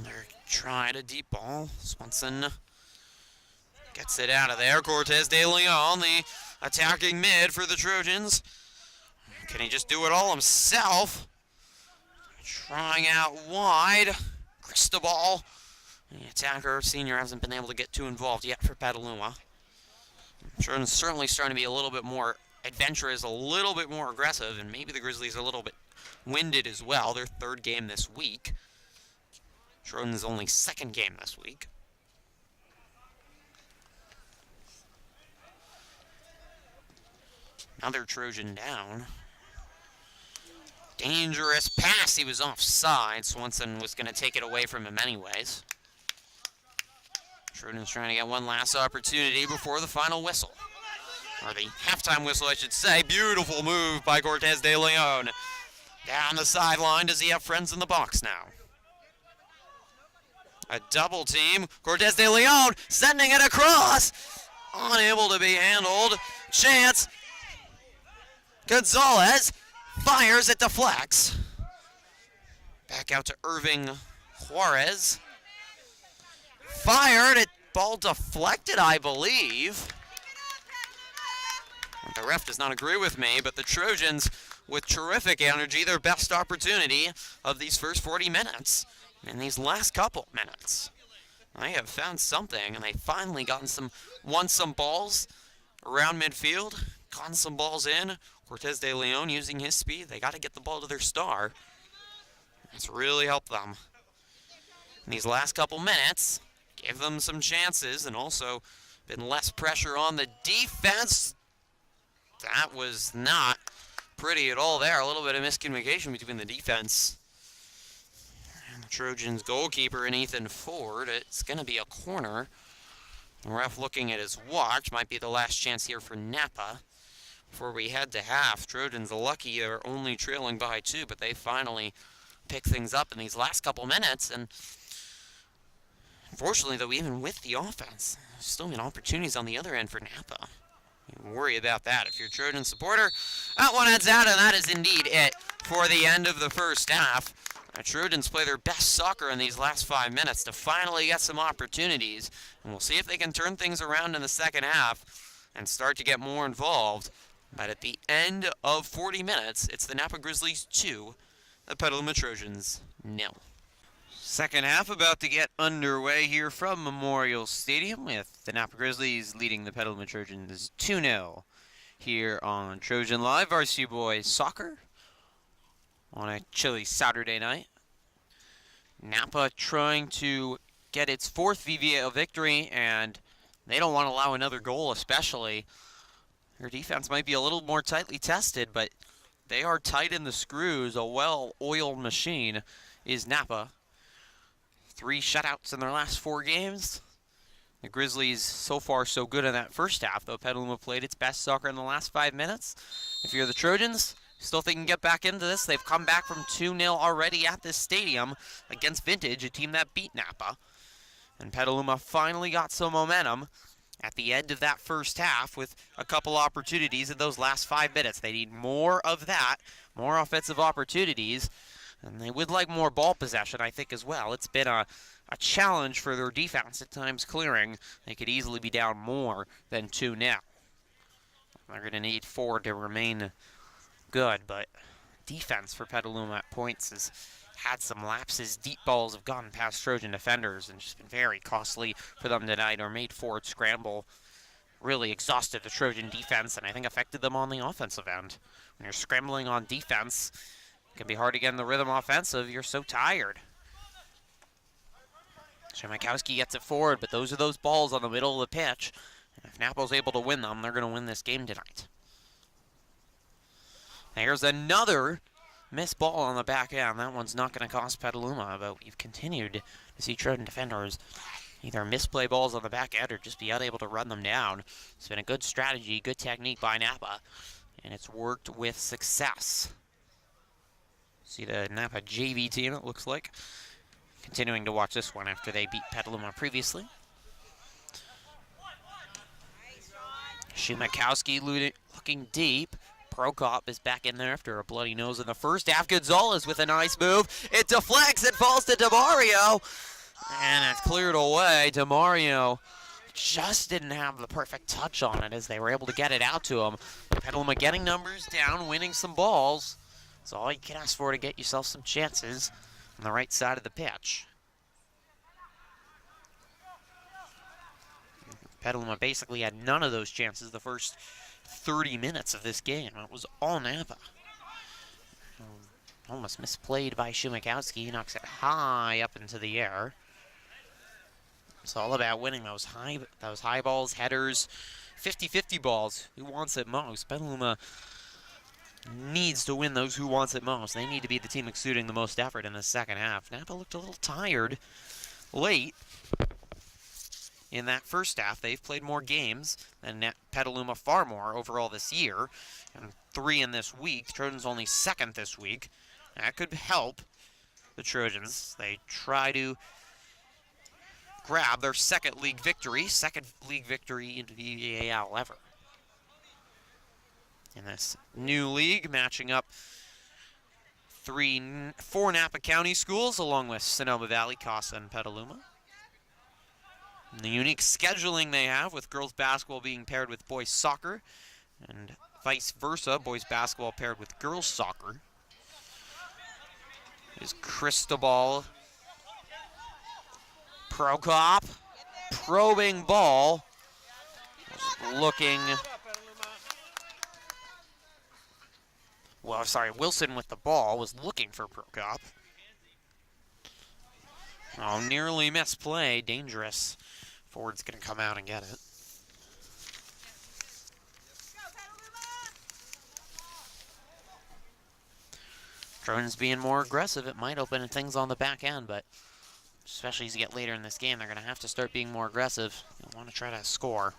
They're trying a deep ball. Swanson gets it out of there. Cortez de Leon, the attacking mid for the Trojans. Can he just do it all himself? Trying out wide. Cristobal. The attacker, senior, hasn't been able to get too involved yet for Petaluma. Trojans certainly starting to be a little bit more adventurous, a little bit more aggressive, and maybe the Grizzlies are a little bit winded as well. Their 3rd game this week. Trojans' only 2nd game this week. Another Trojan down. Dangerous pass. He was offside. Swanson was going to take it away from him anyways. Trojans trying to get one last opportunity before the final whistle. Or the halftime whistle, I should say. Beautiful move by Cortez de Leon. Down the sideline. Does he have friends in the box now? A double team. Cortez de Leon sending it across. Unable to be handled. Chance. Gonzalez fires, it deflects. Back out to Irving Juarez. Fired, it ball deflected, I believe. The ref does not agree with me, but the Trojans, with terrific energy, their best opportunity of these first 40 minutes. In these last couple minutes, they have found something, and they finally won some balls around midfield, gotten some balls in. Cortez de Leon using his speed. They got to get the ball to their star. It's really helped them. In these last couple minutes, give them some chances, and also been less pressure on the defense. That was not pretty at all there. A little bit of miscommunication between the defense and the Trojans goalkeeper and Ethan Ford. It's going to be a corner. The ref looking at his watch. Might be the last chance here for Napa before we head to half. Trojans are lucky they're only trailing by 2, but they finally pick things up in these last couple minutes. And unfortunately, though, even with the offense, there's still been opportunities on the other end for Napa. You worry about that if you're a Trojan supporter. That one heads out, and that is indeed it for the end of the first half. The Trojans play their best soccer in these last 5 minutes to finally get some opportunities. And we'll see if they can turn things around in the second half and start to get more involved. But at the end of 40 minutes, it's the Napa Grizzlies 2, the Petaluma Trojans 0. Second half about to get underway here from Memorial Stadium with the Napa Grizzlies leading the Petaluma Trojans 2-0 here on Trojan Live Varsity Boys Soccer on a chilly Saturday night. Napa trying to get its 4th VVAL victory, and they don't want to allow another goal especially. Their defense might be a little more tightly tested, but they are tight in the screws. A well-oiled machine is Napa. 3 shutouts in their last 4 games. The Grizzlies so far so good in that first half, though Petaluma played its best soccer in the last 5 minutes. If you're the Trojans, still think you can get back into this. They've come back from 2-0 already at this stadium against Vintage, a team that beat Napa. And Petaluma finally got some momentum at the end of that first half with a couple opportunities in those last 5 minutes. They need more of that, more offensive opportunities, and they would like more ball possession, I think, as well. It's been a challenge for their defense at times clearing. They could easily be down more than 2 now. They're going to need 4 to remain good, but defense for Petaluma at points has had some lapses. Deep balls have gone past Trojan defenders and just been very costly for them tonight, or made forward scramble. Really exhausted the Trojan defense, and I think affected them on the offensive end. When you're scrambling on defense, it can be hard to get in the rhythm offensive. You're so tired. Shemikowski gets it forward, but those are those balls on the middle of the pitch. And if Napa's able to win them, they're going to win this game tonight. There's another missed ball on the back end. That one's not going to cost Petaluma, but we've continued to see Trojan defenders either misplay balls on the back end or just be unable to run them down. It's been a good strategy, good technique by Napa, and it's worked with success. See the Napa JV team, it looks like, continuing to watch this one after they beat Petaluma previously. Shumakowski looking deep. Prokop is back in there after a bloody nose in the first half. Gonzalez with a nice move. It deflects, it falls to DeMario. And it's cleared away. DeMario just didn't have the perfect touch on it as they were able to get it out to him. Petaluma getting numbers down, winning some balls. That's all you can ask for to get yourself some chances on the right side of the pitch. Petaluma basically had none of those chances the first 30 minutes of this game. It was all Napa. Almost misplayed by Shumakowski. He knocks it high up into the air. It's all about winning those high balls, headers, 50-50 balls. Who wants it most? Petaluma needs to win those who wants it most. They need to be the team exuding the most effort in the second half. Napa looked a little tired late in that first half. They've played more games than Petaluma, far more overall this year, and 3 in this week. Trojans only second this week. That could help the Trojans. They try to grab their second league victory in VVAL ever. In this new league, matching up 4 Napa County schools along with Sonoma Valley, Casa, and Petaluma. And the unique scheduling they have, with girls basketball being paired with boys soccer and vice versa, boys basketball paired with girls soccer. Is Cristobal. Prokop, probing ball, looking, well, sorry, Wilson with the ball was looking for Prokop. Oh, nearly misplay, dangerous. Ford's gonna come out and get it. Trojans being more aggressive, it might open things on the back end, but especially as you get later in this game, they're going to have to start being more aggressive. They want to try to score.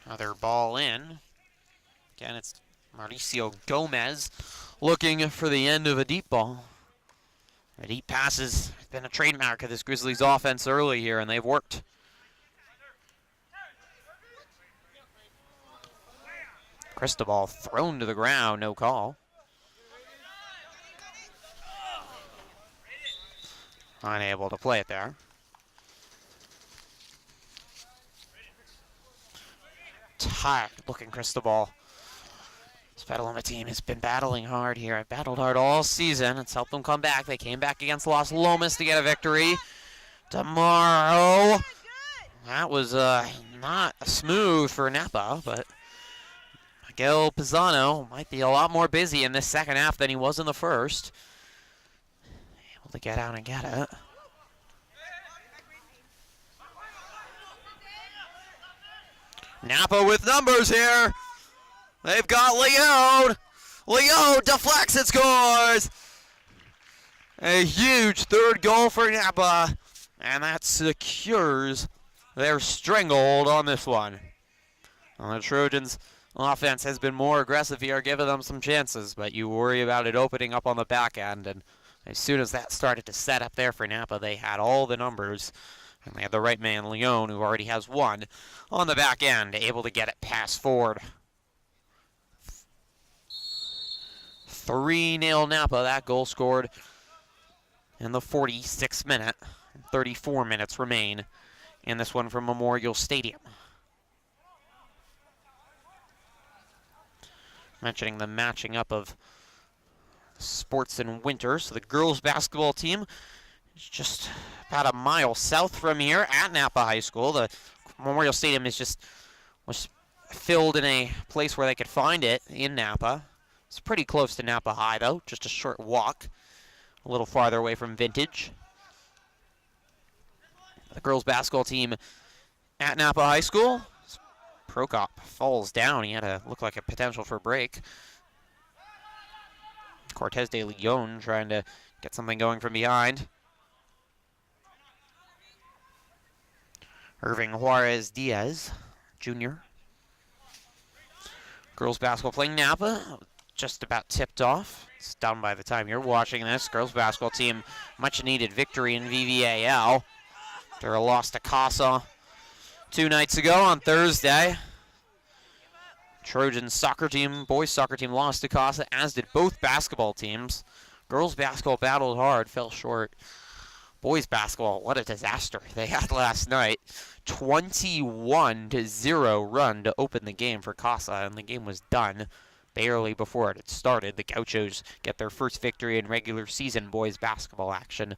Another ball in. Again, it's Mauricio Gomez looking for the end of a deep ball. The deep passes have been a trademark of this Grizzlies offense early here, and they've worked. Cristobal thrown to the ground, no call. Unable to play it there. Tired looking Cristobal. This Petaluma team has been battling hard here. I've battled hard all season. It's helped them come back. They came back against Los Lomas to get a victory. Tomorrow. That was not smooth for Napa, but Miguel Pisano might be a lot more busy in this second half than he was in the first. To get out and get it. Napa with numbers here. They've got Leone. Leone deflects and scores. A huge third goal for Napa. And that secures their stranglehold on this one. Well, the Trojans' offense has been more aggressive here, giving them some chances, but you worry about it opening up on the back end, and as soon as that started to set up there for Napa, they had all the numbers. And they had the right man, Leone, who already has one on the back end, able to get it passed forward. 3-0 Napa. That goal scored in the 46th minute. 34 minutes remain in this one from Memorial Stadium. mentioning the matching up of sports in winter. So the girls basketball team is just about a mile south from here at Napa High School. The Memorial Stadium was filled in a place where they could find it in Napa. It's pretty close to Napa High though, just a short walk, a little farther away from Vintage. The girls basketball team at Napa High School. Prokop falls down. He had a look like a potential for a break. Cortez de Leon trying to get something going from behind. Irving Juarez Diaz, Jr. Girls basketball playing Napa, just about tipped off. It's done by the time you're watching this. Girls basketball team, much needed victory in VVAL. After a loss to Casa 2 nights ago on Thursday. Trojans soccer team, boys soccer team lost to Casa, as did both basketball teams. Girls basketball battled hard, fell short. Boys basketball, what a disaster they had last night. 21-0 run to open the game for Casa, and the game was done barely before it had started. The Gauchos get their first victory in regular season boys basketball action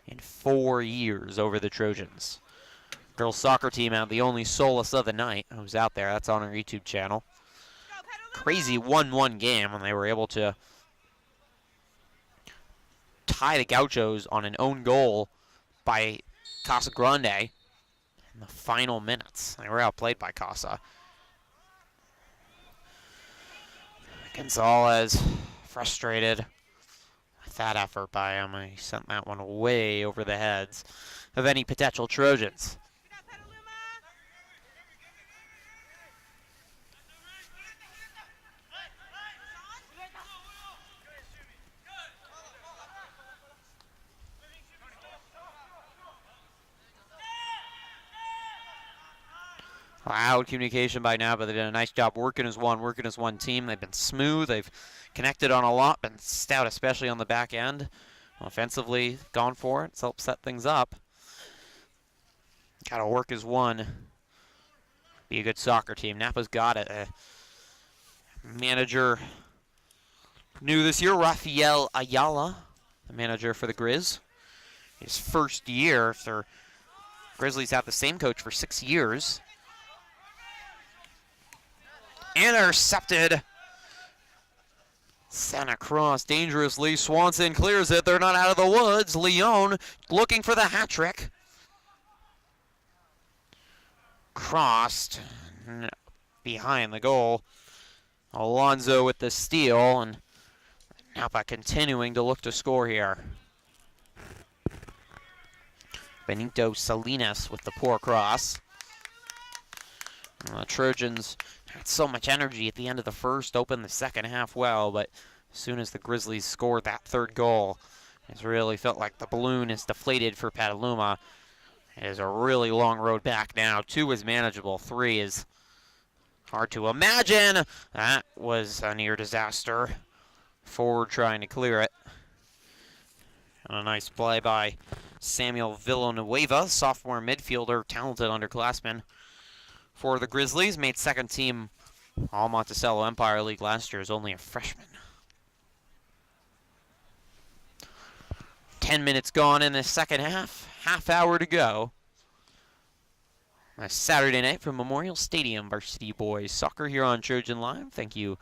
in 4 years over the Trojans. Girls soccer team had the only solace of the night. Who's out there? That's on our YouTube channel. Crazy 1-1 game, and they were able to tie the Gauchos on an own goal by Casa Grande in the final minutes. They were outplayed by Casa. Gonzalez frustrated with that effort by him. He sent that one way over the heads of any potential Trojans. Loud communication by Napa. They did a nice job working as one team. They've been smooth. They've connected on a lot, been stout, especially on the back end. Offensively, gone for it. It's helped set things up. Got to work as one. Be a good soccer team. Napa's got it. Manager new this year, Rafael Ayala, the manager for the Grizz. His first year after Grizzlies have the same coach for 6 years. Intercepted. Santa Cruz dangerously. Swanson clears it. They're not out of the woods. Leon looking for the hat trick. Crossed behind the goal. Alonzo with the steal, and Napa continuing to look to score here. Benito Salinas with the poor cross. The Trojans had so much energy at the end of the first, opened the second half well, but as soon as the Grizzlies scored that third goal, it's really felt like the balloon is deflated for Petaluma. It is a really long road back now. 2 is manageable. 3 is hard to imagine. That was a near disaster. Forward trying to clear it. And a nice play by Samuel Villanueva, sophomore midfielder, talented underclassman for the Grizzlies. Made second team All Monticello Empire League last year as only a freshman. 10 minutes gone in the second half. Half hour to go. A Saturday night from Memorial Stadium, Varsity Boys Soccer here on Trojan Live. Thank you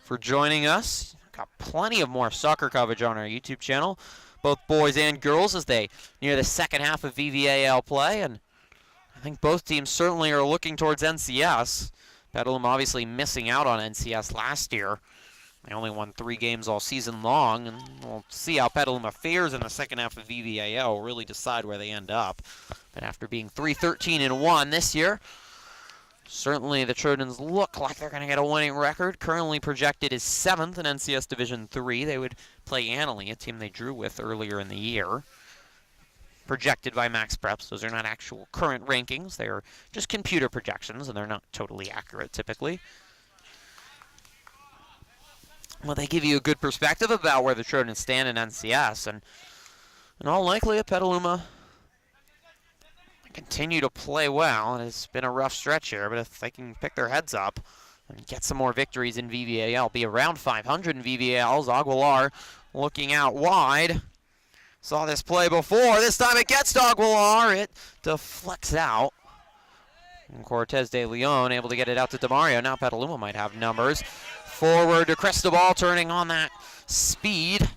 for joining us. Got plenty of more soccer coverage on our YouTube channel, both boys and girls, as they near the second half of VVAL play. And I think both teams certainly are looking towards NCS. Petaluma obviously missing out on NCS last year. They only won 3 games all season long, and we'll see how Petaluma fares in the second half of VVAL. Will really decide where they end up. But after being 3-13-1 this year, certainly the Trojans look like they're going to get a winning record. Currently projected is 7th in NCS Division 3. They would play Annalee, a team they drew with earlier in the year. Projected by Max Preps. Those are not actual current rankings. They are just computer projections, and they're not totally accurate typically. Well, they give you a good perspective about where the Trojans stand in NCS, and in all likelihood, Petaluma continue to play well. And it's been a rough stretch here, but if they can pick their heads up and get some more victories in VVAL. Be around 500 in VVALs. Aguilar looking out wide. Saw this play before. This time it gets to Aguilar. It deflects out. And Cortez de Leon able to get it out to DeMario. Now Petaluma might have numbers. Forward to Cristobal, turning on that speed.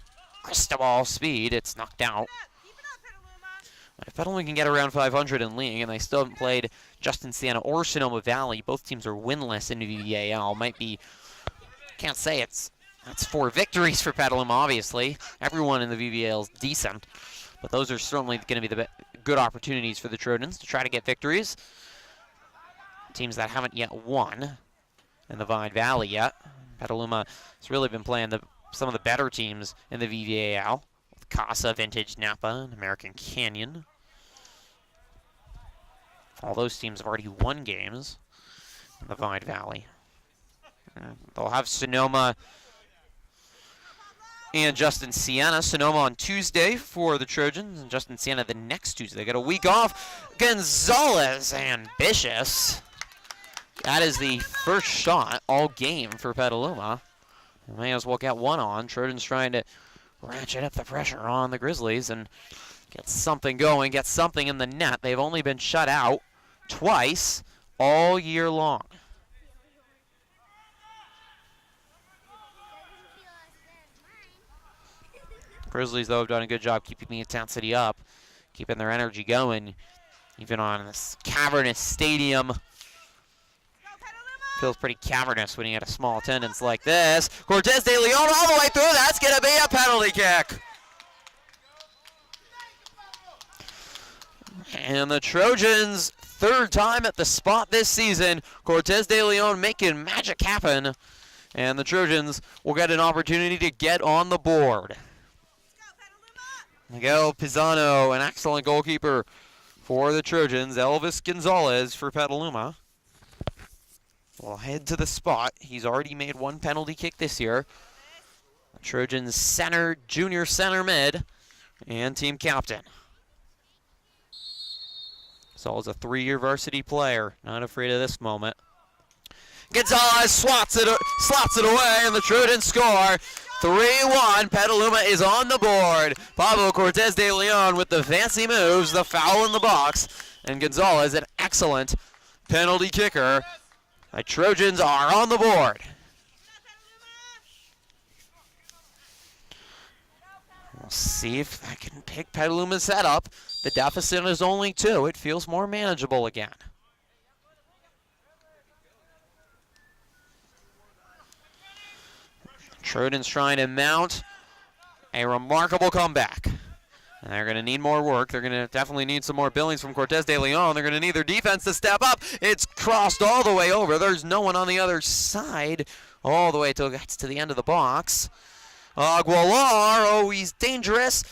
Cristobal speed. It's knocked out. Keep it up, Petaluma. If Petaluma can get around 500 in league, and they still haven't played Justin Siena or Sonoma Valley, both teams are winless in VVAL. Might be, can't say that's 4 victories for Petaluma, obviously. Everyone in the VVAL is decent, but those are certainly going to be the good opportunities for the Trojans to try to get victories. Teams that haven't yet won in the Vine Valley yet. Petaluma has really been playing some of the better teams in the VVAL. With Casa, Vintage, Napa, and American Canyon. All those teams have already won games in the Vine Valley. They'll have Sonoma and Justin Siena. Sonoma on Tuesday for the Trojans, and Justin Siena the next Tuesday. They got a week off. Gonzalez ambitious. That is the first shot all game for Petaluma. They may as well get one on. Trojans trying to ratchet up the pressure on the Grizzlies and get something going, get something in the net. They've only been shut out twice all year long. Grizzlies, though, have done a good job keeping the intensity up, keeping their energy going, even on this cavernous stadium. Feels pretty cavernous when you get a small attendance like this. Cortez de Leon all the way through. That's going to be a penalty kick. And the Trojans, 3rd time at the spot this season. Cortez de Leon making magic happen. And the Trojans will get an opportunity to get on the board. Miguel Pisano, an excellent goalkeeper for the Trojans. Elvis Gonzalez for Petaluma. We'll head to the spot. He's already made 1 penalty kick this year. The Trojans center, junior center mid, and team captain. Gonzalez, a 3-year varsity player. Not afraid of this moment. Gonzalez slots it away, and the Trojans score. 3-1. Petaluma is on the board. Pablo Cortez de Leon with the fancy moves, the foul in the box, and Gonzalez, an excellent penalty kicker. The Trojans are on the board. We'll see if I can pick Petaluma's head up. The deficit is only 2. It feels more manageable again. Trojans trying to mount a remarkable comeback. And they're going to need more work. They're going to definitely need some more billings from Cortez de Leon. They're going to need their defense to step up. It's crossed all the way over. There's no one on the other side. All the way till it gets to the end of the box. Aguilar, oh, he's dangerous.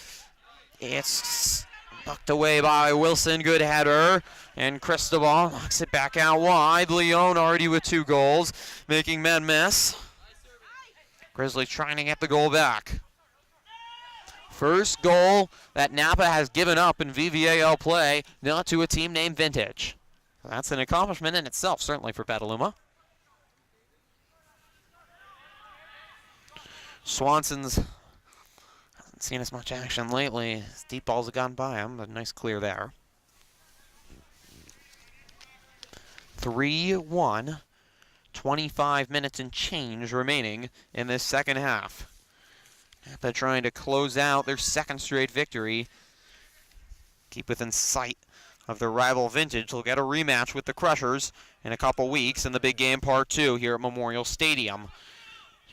It's bucked away by Wilson. Good header. And Cristobal knocks it back out wide. Leon already with 2 goals, making men miss. Grizzlies trying to get the goal back. First goal that Napa has given up in VVAL play, not to a team named Vintage. That's an accomplishment in itself, certainly for Petaluma. Swanson's hasn't seen as much action lately. His deep balls have gone by him, but a nice clear there. 3-1. 25 minutes and change remaining in this second half. Napa trying to close out their 2nd straight victory. Keep within sight of their rival Vintage. They'll get a rematch with the Crushers in a couple weeks in the big game part 2 here at Memorial Stadium.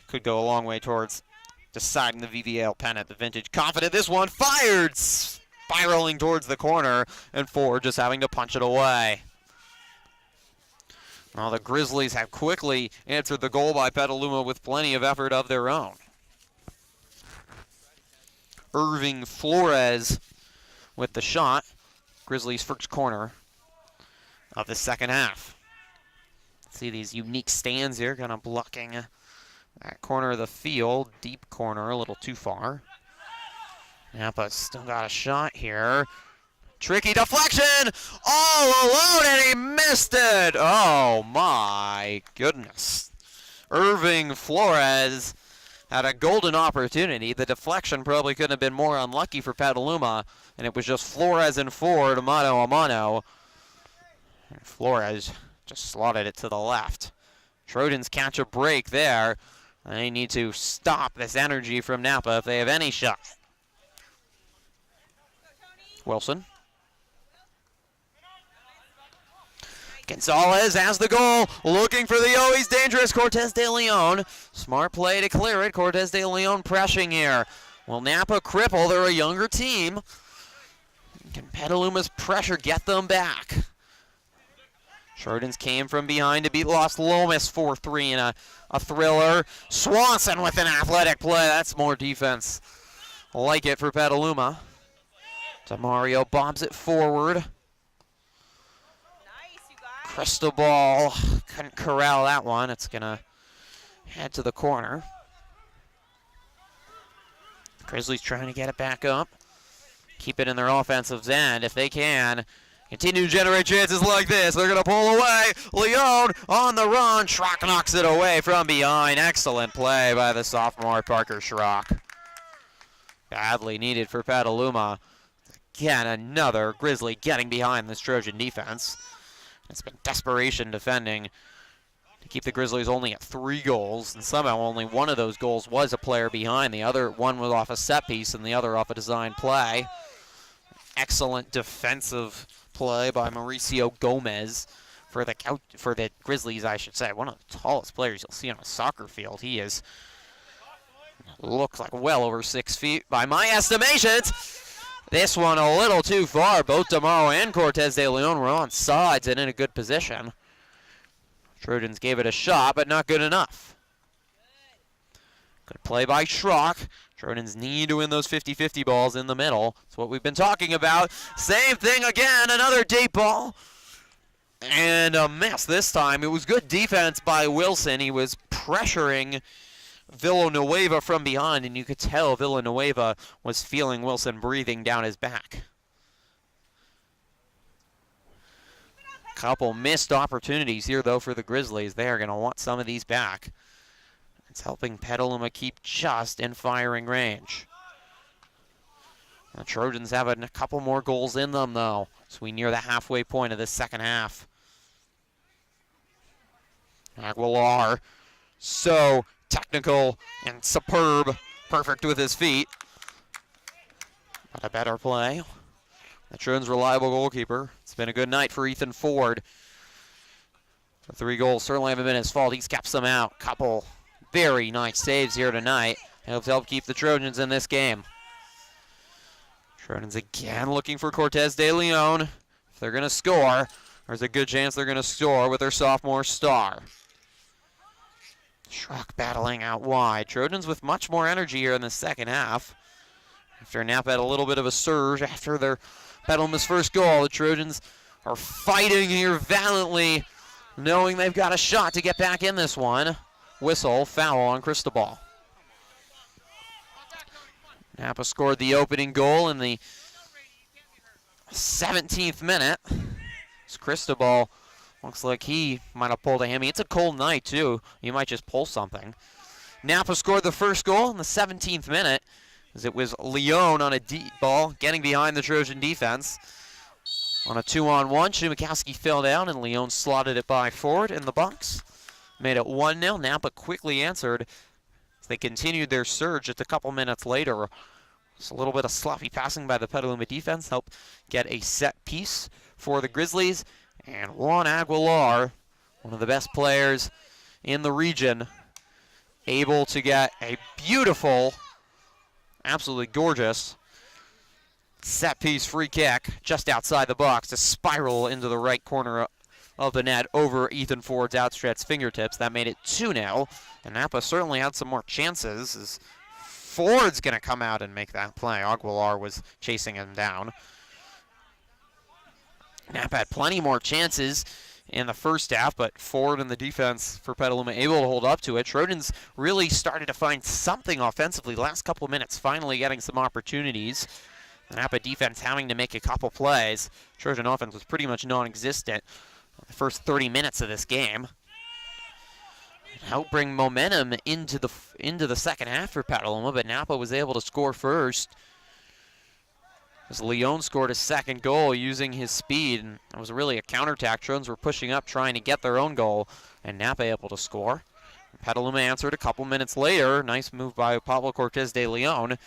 Could go a long way towards deciding the VVAL pennant. The Vintage confident. This one fired, spiraling towards the corner, and Ford just having to punch it away. Well, the Grizzlies have quickly answered the goal by Petaluma with plenty of effort of their own. Irving Flores with the shot. Grizzlies' first corner of the second half. See these unique stands here, kind of blocking that corner of the field. Deep corner, a little too far. Napa's still got a shot here. Tricky deflection, all alone, and he missed it. Oh my goodness. Irving Flores had a golden opportunity. The deflection probably couldn't have been more unlucky for Petaluma, and it was just Flores and Ford, mano a mano. And Flores just slotted it to the left. Trojans catch a break there. They need to stop this energy from Napa if they have any shot. Wilson. Gonzalez has the goal, looking for the always dangerous Cortez de Leon. Smart play to clear it. Cortez de Leon pressing here. Will Napa cripple? They're a younger team. Can Petaluma's pressure get them back? Trojans came from behind to beat Los Lomas 4-3 in a thriller. Swanson with an athletic play. That's more defense. Like it for Petaluma. Demario bombs it forward. Cristobal couldn't corral that one. It's going to head to the corner. Grizzlies trying to get it back up. Keep it in their offensive end if they can. Continue to generate chances like this. They're going to pull away. Leon on the run. Schrock knocks it away from behind. Excellent play by the sophomore Parker Schrock. Badly needed for Petaluma. Again, another Grizzly getting behind this Trojan defense. It's been desperation defending to keep the Grizzlies only at 3 goals, and somehow only one of those goals was a player behind. The other one was off a set piece, and the other off a design play. Excellent defensive play by Mauricio Gomez for the Grizzlies, I should say. One of the tallest players you'll see on a soccer field. He looks like well over 6 feet by my estimations. This one a little too far. Both Demaro and Cortez de Leon were on sides and in a good position. Trojans gave it a shot, but not good enough. Good play by Schrock. Trojans need to win those 50-50 balls in the middle. That's what we've been talking about. Same thing again, another deep ball. And a miss this time. It was good defense by Wilson. He was pressuring Villanueva from behind, and you could tell Villanueva was feeling Wilson breathing down his back. Couple missed opportunities here, though, for the Grizzlies. They are going to want some of these back. It's helping Petaluma keep just in firing range. The Trojans have a couple more goals in them, though, as we near the halfway point of this second half. Aguilar, so technical and superb, perfect with his feet. But a better play. The Trojans' reliable goalkeeper. It's been a good night for Ethan Ford. The 3 goals certainly haven't been his fault. He's kept some out. Couple very nice saves here tonight. He'll help keep the Trojans in this game. Trojans again looking for Cortez de Leon. If they're going to score, there's a good chance they're going to score with their sophomore star. Schrock battling out wide. Trojans with much more energy here in the second half. After Napa had a little bit of a surge after their Petaluma's first goal, the Trojans are fighting here valiantly, knowing they've got a shot to get back in this one. Whistle, foul on Cristobal. Napa scored the opening goal in the 17th minute. It's Cristobal. Looks like he might have pulled a hammy. It's a cold night, too. You might just pull something. Napa scored the first goal in the 17th minute, as it was Leon on a deep ball, getting behind the Trojan defense. On a 2-on-1, Shumakowski fell down, and Leon slotted it by forward in the box. Made it 1-0. Napa quickly answered as they continued their surge just a couple minutes later. Just a little bit of sloppy passing by the Petaluma defense helped get a set piece for the Grizzlies. And Juan Aguilar, one of the best players in the region, able to get a beautiful, absolutely gorgeous set piece free kick just outside the box to spiral into the right corner of the net over Ethan Ford's outstretched fingertips. That made it 2-0. And Napa certainly had some more chances, as Ford's going to come out and make that play. Aguilar was chasing him down. Napa had plenty more chances in the first half, but Ford and the defense for Petaluma able to hold up to it. Trojans really started to find something offensively last couple of minutes, finally getting some opportunities. The Napa defense having to make a couple plays. Trojan offense was pretty much non-existent the first 30 minutes of this game. help bring momentum into the second half for Petaluma, but Napa was able to score first. As Leon scored a second goal using his speed, and it was really a counterattack. Trojans were pushing up, trying to get their own goal, and Napa able to score. Petaluma answered a couple minutes later. Nice move by Pablo Cortez de Leon.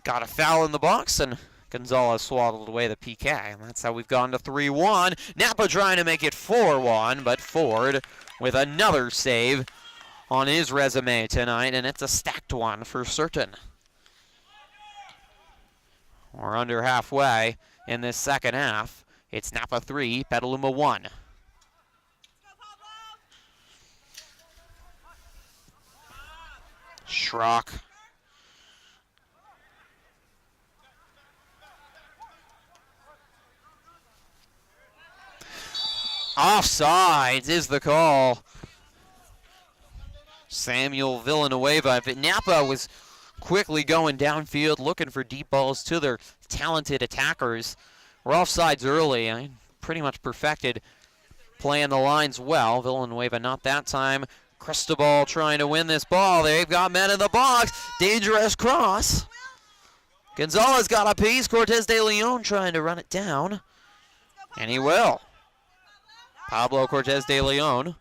Got a foul in the box, and Gonzalez swaddled away the PK, and that's how we've gone to 3-1. Napa trying to make it 4-1, but Ford with another save on his resume tonight, and it's a stacked one for certain. We're under halfway in this second half. It's Napa 3, Petaluma 1. Schrock. Offsides is the call. Samuel Villanueva, but Napa was quickly going downfield looking for deep balls to their talented attackers. We're offsides early. I pretty much perfected playing the lines well. Villanueva not that time. Cristobal trying to win this ball. They've got men in the box. Dangerous cross. Gonzalez got a piece. Cortez de Leon trying to run it down. And he will. Pablo Cortez de Leon.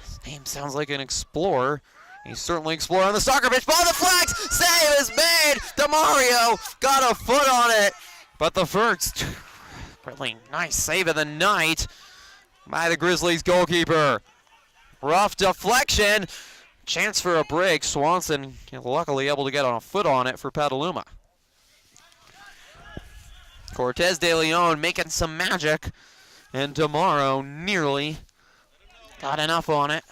His name sounds like an explorer. He's certainly exploring on the soccer pitch. Ball deflects. Save is made. DeMario got a foot on it. But the first really nice save of the night by the Grizzlies goalkeeper. Rough deflection. Chance for a break. Swanson luckily able to get on a foot on it for Petaluma. Cortez de Leon making some magic. And DeMario nearly got enough on it.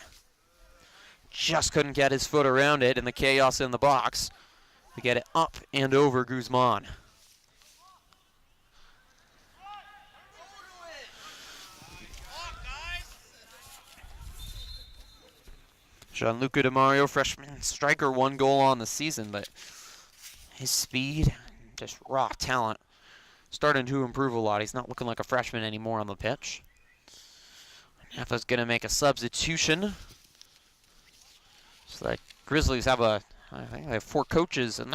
Just couldn't get his foot around it in the chaos in the box to get it up and over Guzman. Gianluca DeMario, freshman striker, 1 goal on the season, but his speed, just raw talent, starting to improve a lot. He's not looking like a freshman anymore on the pitch. Napa's going to make a substitution. So the Grizzlies have I think they have 4 coaches, and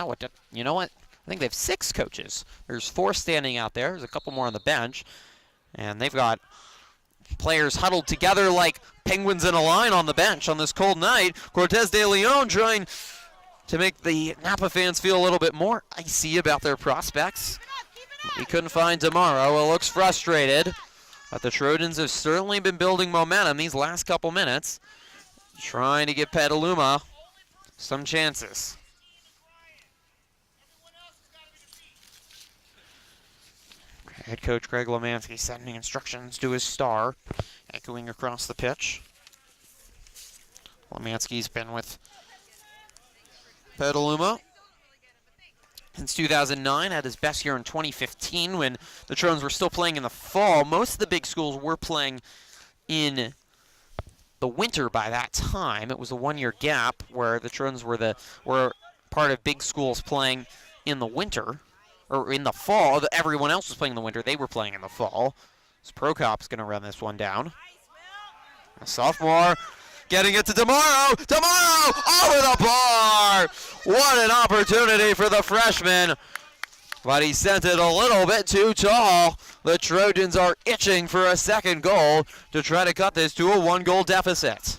you know what? I think they have 6 coaches. There's 4 standing out there. There's a couple more on the bench, and they've got players huddled together like penguins in a line on the bench on this cold night. Cortez de Leon trying to make the Napa fans feel a little bit more icy about their prospects. He couldn't find DeMario. It looks frustrated, but the Trojans have certainly been building momentum these last couple minutes, trying to give Petaluma some chances. Head coach Greg Lemansky sending instructions to his star, echoing across the pitch. Lemansky's been with Petaluma since 2009, had his best year in 2015 when the Trojans were still playing in the fall. Most of the big schools were playing in the winter by that time. It was a 1-year gap where the Trojans were part of big schools playing in the winter, or in the fall. Everyone else was playing in the winter. They were playing in the fall. So Prokop's going to run this one down. A sophomore getting it to DeMario. DeMario over the bar. What an opportunity for the freshman. But he sent it a little bit too tall. The Trojans are itching for a second goal to try to cut this to a 1-goal deficit.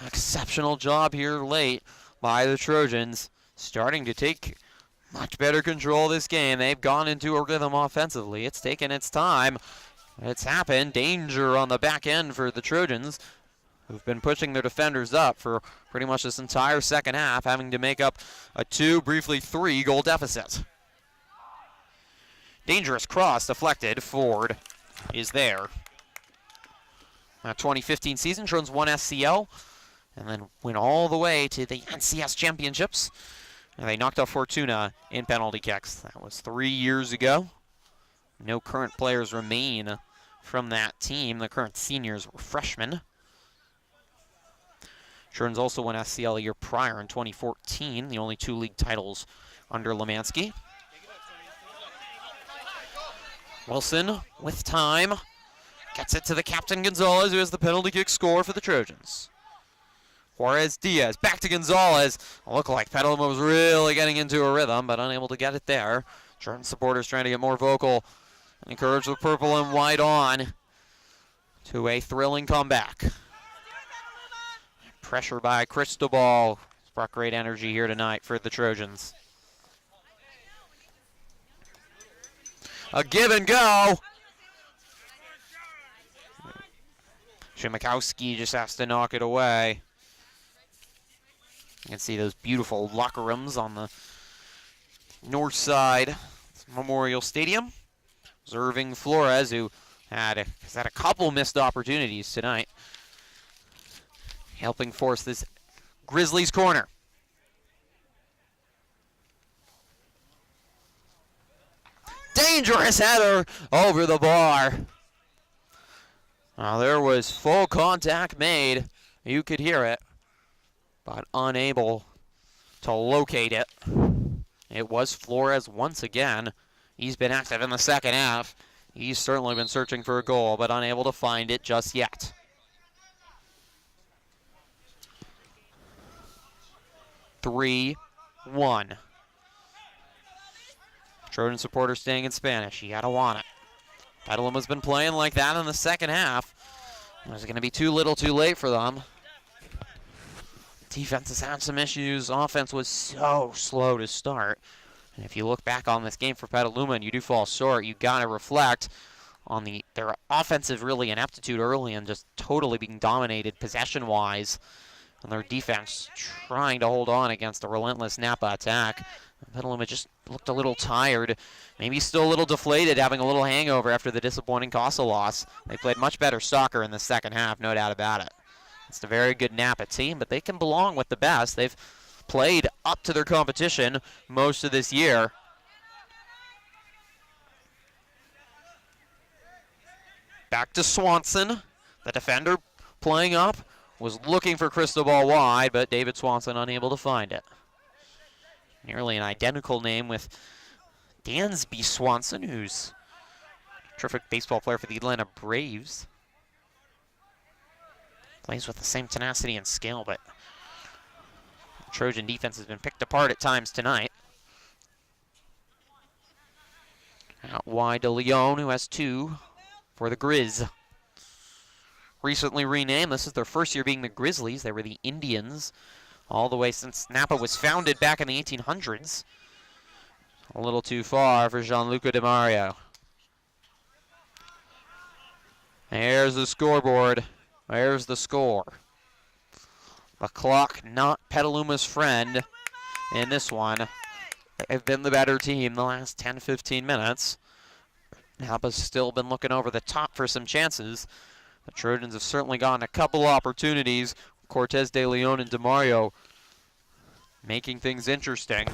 Exceptional job here late by the Trojans, starting to take much better control of this game. They've gone into a rhythm offensively. It's taken its time. It's happened. Danger on the back end for the Trojans, who've been pushing their defenders up for pretty much this entire second half, having to make up a 2, briefly 3-goal deficit. Dangerous cross deflected. Ford is there. That 2015 season, Trojans won SCL and then went all the way to the NCS Championships. And they knocked off Fortuna in penalty kicks. That was 3 years ago. No current players remain from that team. The current seniors were freshmen. Trojans also won SCL a year prior in 2014, the only 2 league titles under Lemansky. Wilson with time. Gets it to the captain, Gonzalez, who has the penalty kick score for the Trojans. Juarez Diaz, back to Gonzalez. Looked like Petaluma was really getting into a rhythm, but unable to get it there. Trojan supporters trying to get more vocal and encourage the purple and white on to a thrilling comeback. Pressure by Cristobal. Brought great energy here tonight for the Trojans. A give and go. Shimakowski just has to knock it away. You can see those beautiful locker rooms on the north side Memorial Stadium. Irving Flores, who has had a couple missed opportunities tonight, helping force this Grizzlies corner. Dangerous header over the bar. Now there was full contact made. You could hear it, but unable to locate it. It was Flores once again. He's been active in the second half. He's certainly been searching for a goal, but unable to find it just yet. Three, 1. Trojan supporter staying in Spanish. You gotta want it. Petaluma's been playing like that in the second half. It was gonna be too little too late for them. Defense has had some issues. Offense was so slow to start. And if you look back on this game for Petaluma and you do fall short, you gotta reflect on their offensive really ineptitude early and just totally being dominated possession-wise. And their defense trying to hold on against a relentless Napa attack. Petaluma just looked a little tired, maybe still a little deflated, having a little hangover after the disappointing Casa loss. They played much better soccer in the second half, no doubt about it. It's a very good Napa team, but they can belong with the best. They've played up to their competition most of this year. Back to Swanson, the defender playing up, was looking for Cristobal wide, but David Swanson unable to find it. Nearly an identical name with Dansby Swanson, who's a terrific baseball player for the Atlanta Braves. Plays with the same tenacity and skill, but the Trojan defense has been picked apart at times tonight. Out wide to Leon, who has 2 for the Grizz. Recently renamed, this is their first year being the Grizzlies. They were the Indians all the way since Napa was founded back in the 1800s. A little too far for Gianluca Di Mario. There's the scoreboard. There's the score. The clock not Petaluma's friend in this one. They've been the better team the last 10-15 minutes. Napa's still been looking over the top for some chances. The Trojans have certainly gotten a couple opportunities. Cortez de Leon and DeMario making things interesting.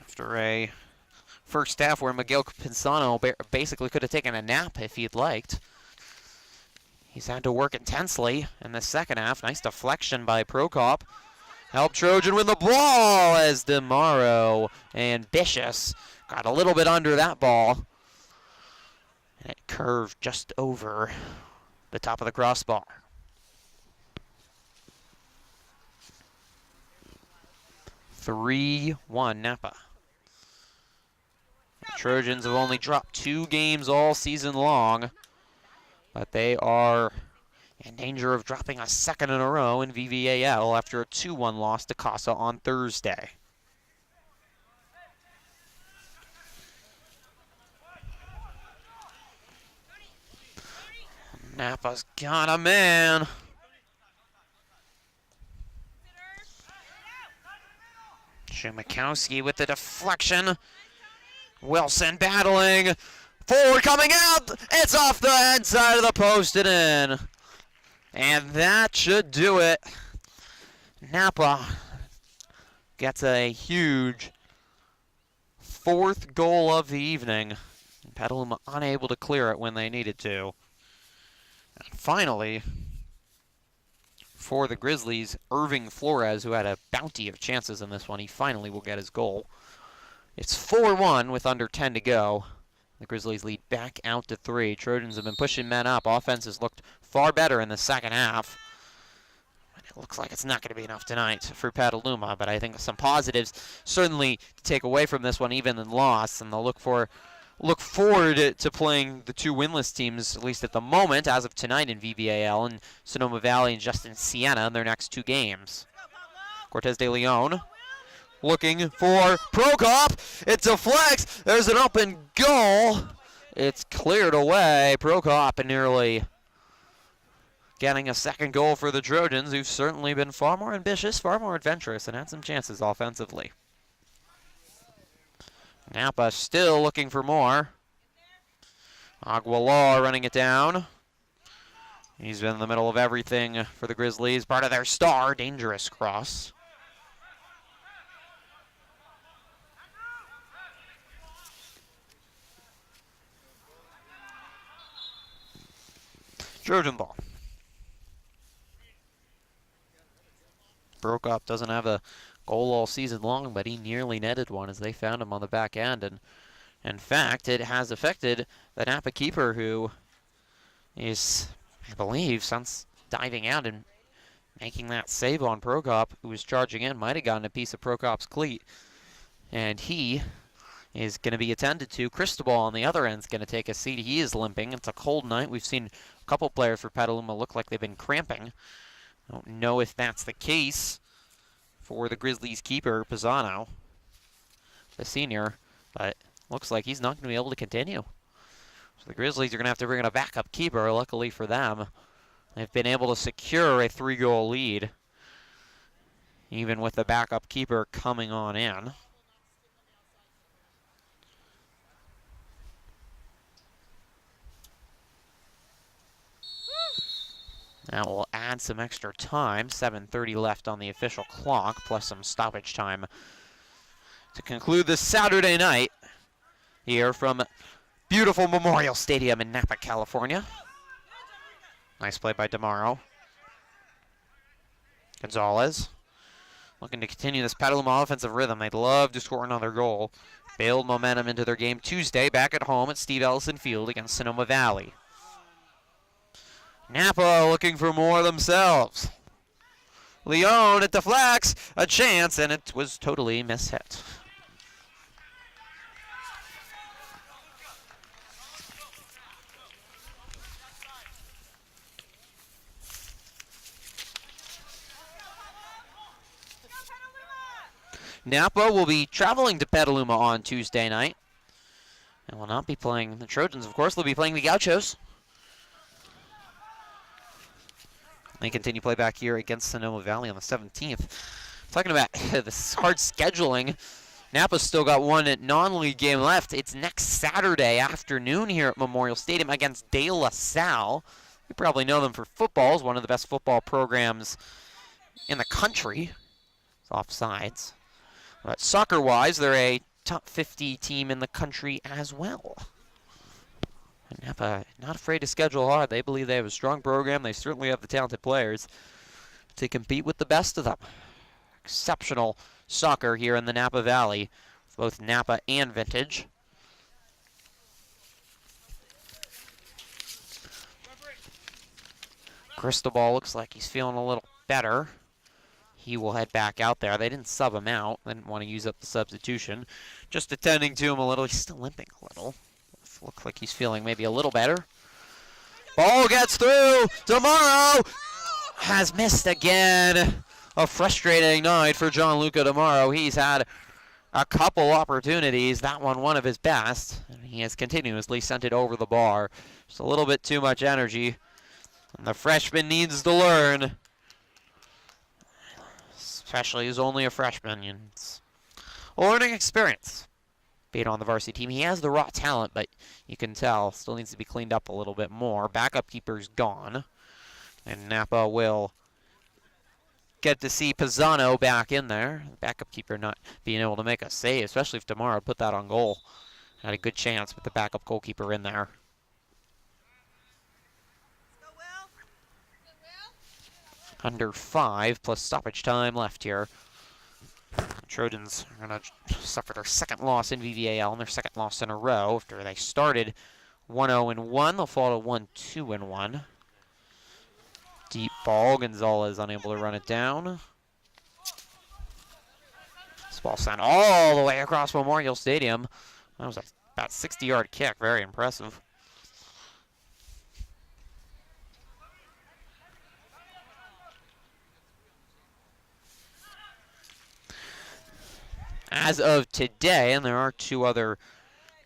After a first half where Miguel Pinzano basically could have taken a nap if he'd liked. He's had to work intensely in the second half. Nice deflection by Prokop. Help Trojan with the ball as DeMauro and Bishus got a little bit under that ball. And it curved just over the top of the crossbar. (3-1) Napa. The Trojans have only dropped 2 games all season long, but they are in danger of dropping a second in a row in VVAL after a 2-1 loss to Casa on Thursday. Napa's got a man. Shimakowski with the deflection. Wilson battling. Forward coming out. It's off the inside of the post and in. And that should do it. Napa gets a huge 4th goal of the evening. Petaluma unable to clear it when they needed to. And finally, for the Grizzlies, Irving Flores, who had a bounty of chances in this one, he finally will get his goal. It's 4-1 with under 10 to go. The Grizzlies lead back out to 3. Trojans have been pushing men up. Offense has looked far better in the second half. It looks like it's not going to be enough tonight for Petaluma, but I think some positives certainly to take away from this one, even in loss, and they'll look forward to playing the 2 winless teams, at least at the moment, as of tonight in VVAL, and Sonoma Valley and Justin Siena in their next 2 games. Cortez de Leon looking for Prokop. It deflects. There's an open goal. It's cleared away. Prokop nearly getting a second goal for the Trojans, who've certainly been far more ambitious, far more adventurous, and had some chances offensively. Napa still looking for more. Aguilar running it down. He's been in the middle of everything for the Grizzlies. Part of their star, dangerous cross. Trojan ball. Prokop doesn't have a goal all season long, but he nearly netted one as they found him on the back end. And in fact, it has affected the Napa keeper, who is, I believe, since diving out and making that save on Prokop, who was charging in, might have gotten a piece of Prokop's cleat. And he is going to be attended to. Cristobal on the other end is going to take a seat. He is limping. It's a cold night. We've seen a couple players for Petaluma look like they've been cramping. I don't know if that's the case for the Grizzlies keeper, Pisano, the senior, but looks like he's not going to be able to continue. So the Grizzlies are going to have to bring in a backup keeper. Luckily for them, they've been able to secure a 3-goal lead, even with the backup keeper coming on in. That will add some extra time. 7:30 left on the official clock, plus some stoppage time to conclude this Saturday night here from beautiful Memorial Stadium in Napa, California. Nice play by DeMauro. Gonzalez looking to continue this Petaluma offensive rhythm. They'd love to score another goal. Build momentum into their game Tuesday back at home at Steve Ellison Field against Sonoma Valley. Napa looking for more themselves. Leon, it deflects, a chance, and it was totally mishit. Napa will be traveling to Petaluma on Tuesday night, and will not be playing the Trojans, of course. They'll be playing the Gauchos. They continue play back here against Sonoma Valley on the 17th. Talking about this hard scheduling, Napa's still got one non-league game left. It's next Saturday afternoon here at Memorial Stadium against De La Salle. You probably know them for football. It's one of the best football programs in the country. It's offsides. But soccer-wise, they're a top 50 team in the country as well. And Napa not afraid to schedule hard. They believe they have a strong program. They certainly have the talented players to compete with the best of them. Exceptional soccer here in the Napa Valley, both Napa and Vintage. Cristobal looks like he's feeling a little better. He will head back out there. They didn't sub him out. They didn't want to use up the substitution. Just attending to him a little. He's still limping a little. Looks like he's feeling maybe a little better. Ball gets through. DeMauro has missed again. A frustrating night for Gianluca DeMauro. He's had a couple opportunities. That one of his best. And he has continuously sent it over the bar. Just a little bit too much energy. And the freshman needs to learn. Especially he's only a freshman. It's a learning experience. Being on the varsity team. He has the raw talent, but you can tell still needs to be cleaned up a little bit more. Backup keeper's gone. And Napa will get to see Pisano back in there. The backup keeper not being able to make a save, especially if DeMauro put that on goal. Had a good chance with the backup goalkeeper in there. Under 5 plus stoppage time left here. The Trojans are going to suffer their second loss in VVAL and their second loss in a row after they started 1-0-1. They'll fall to 1-2-1. Deep ball. Gonzalez unable to run it down. This ball sent all the way across Memorial Stadium. That was about 60-yard kick. Very impressive. As of today, and there are two other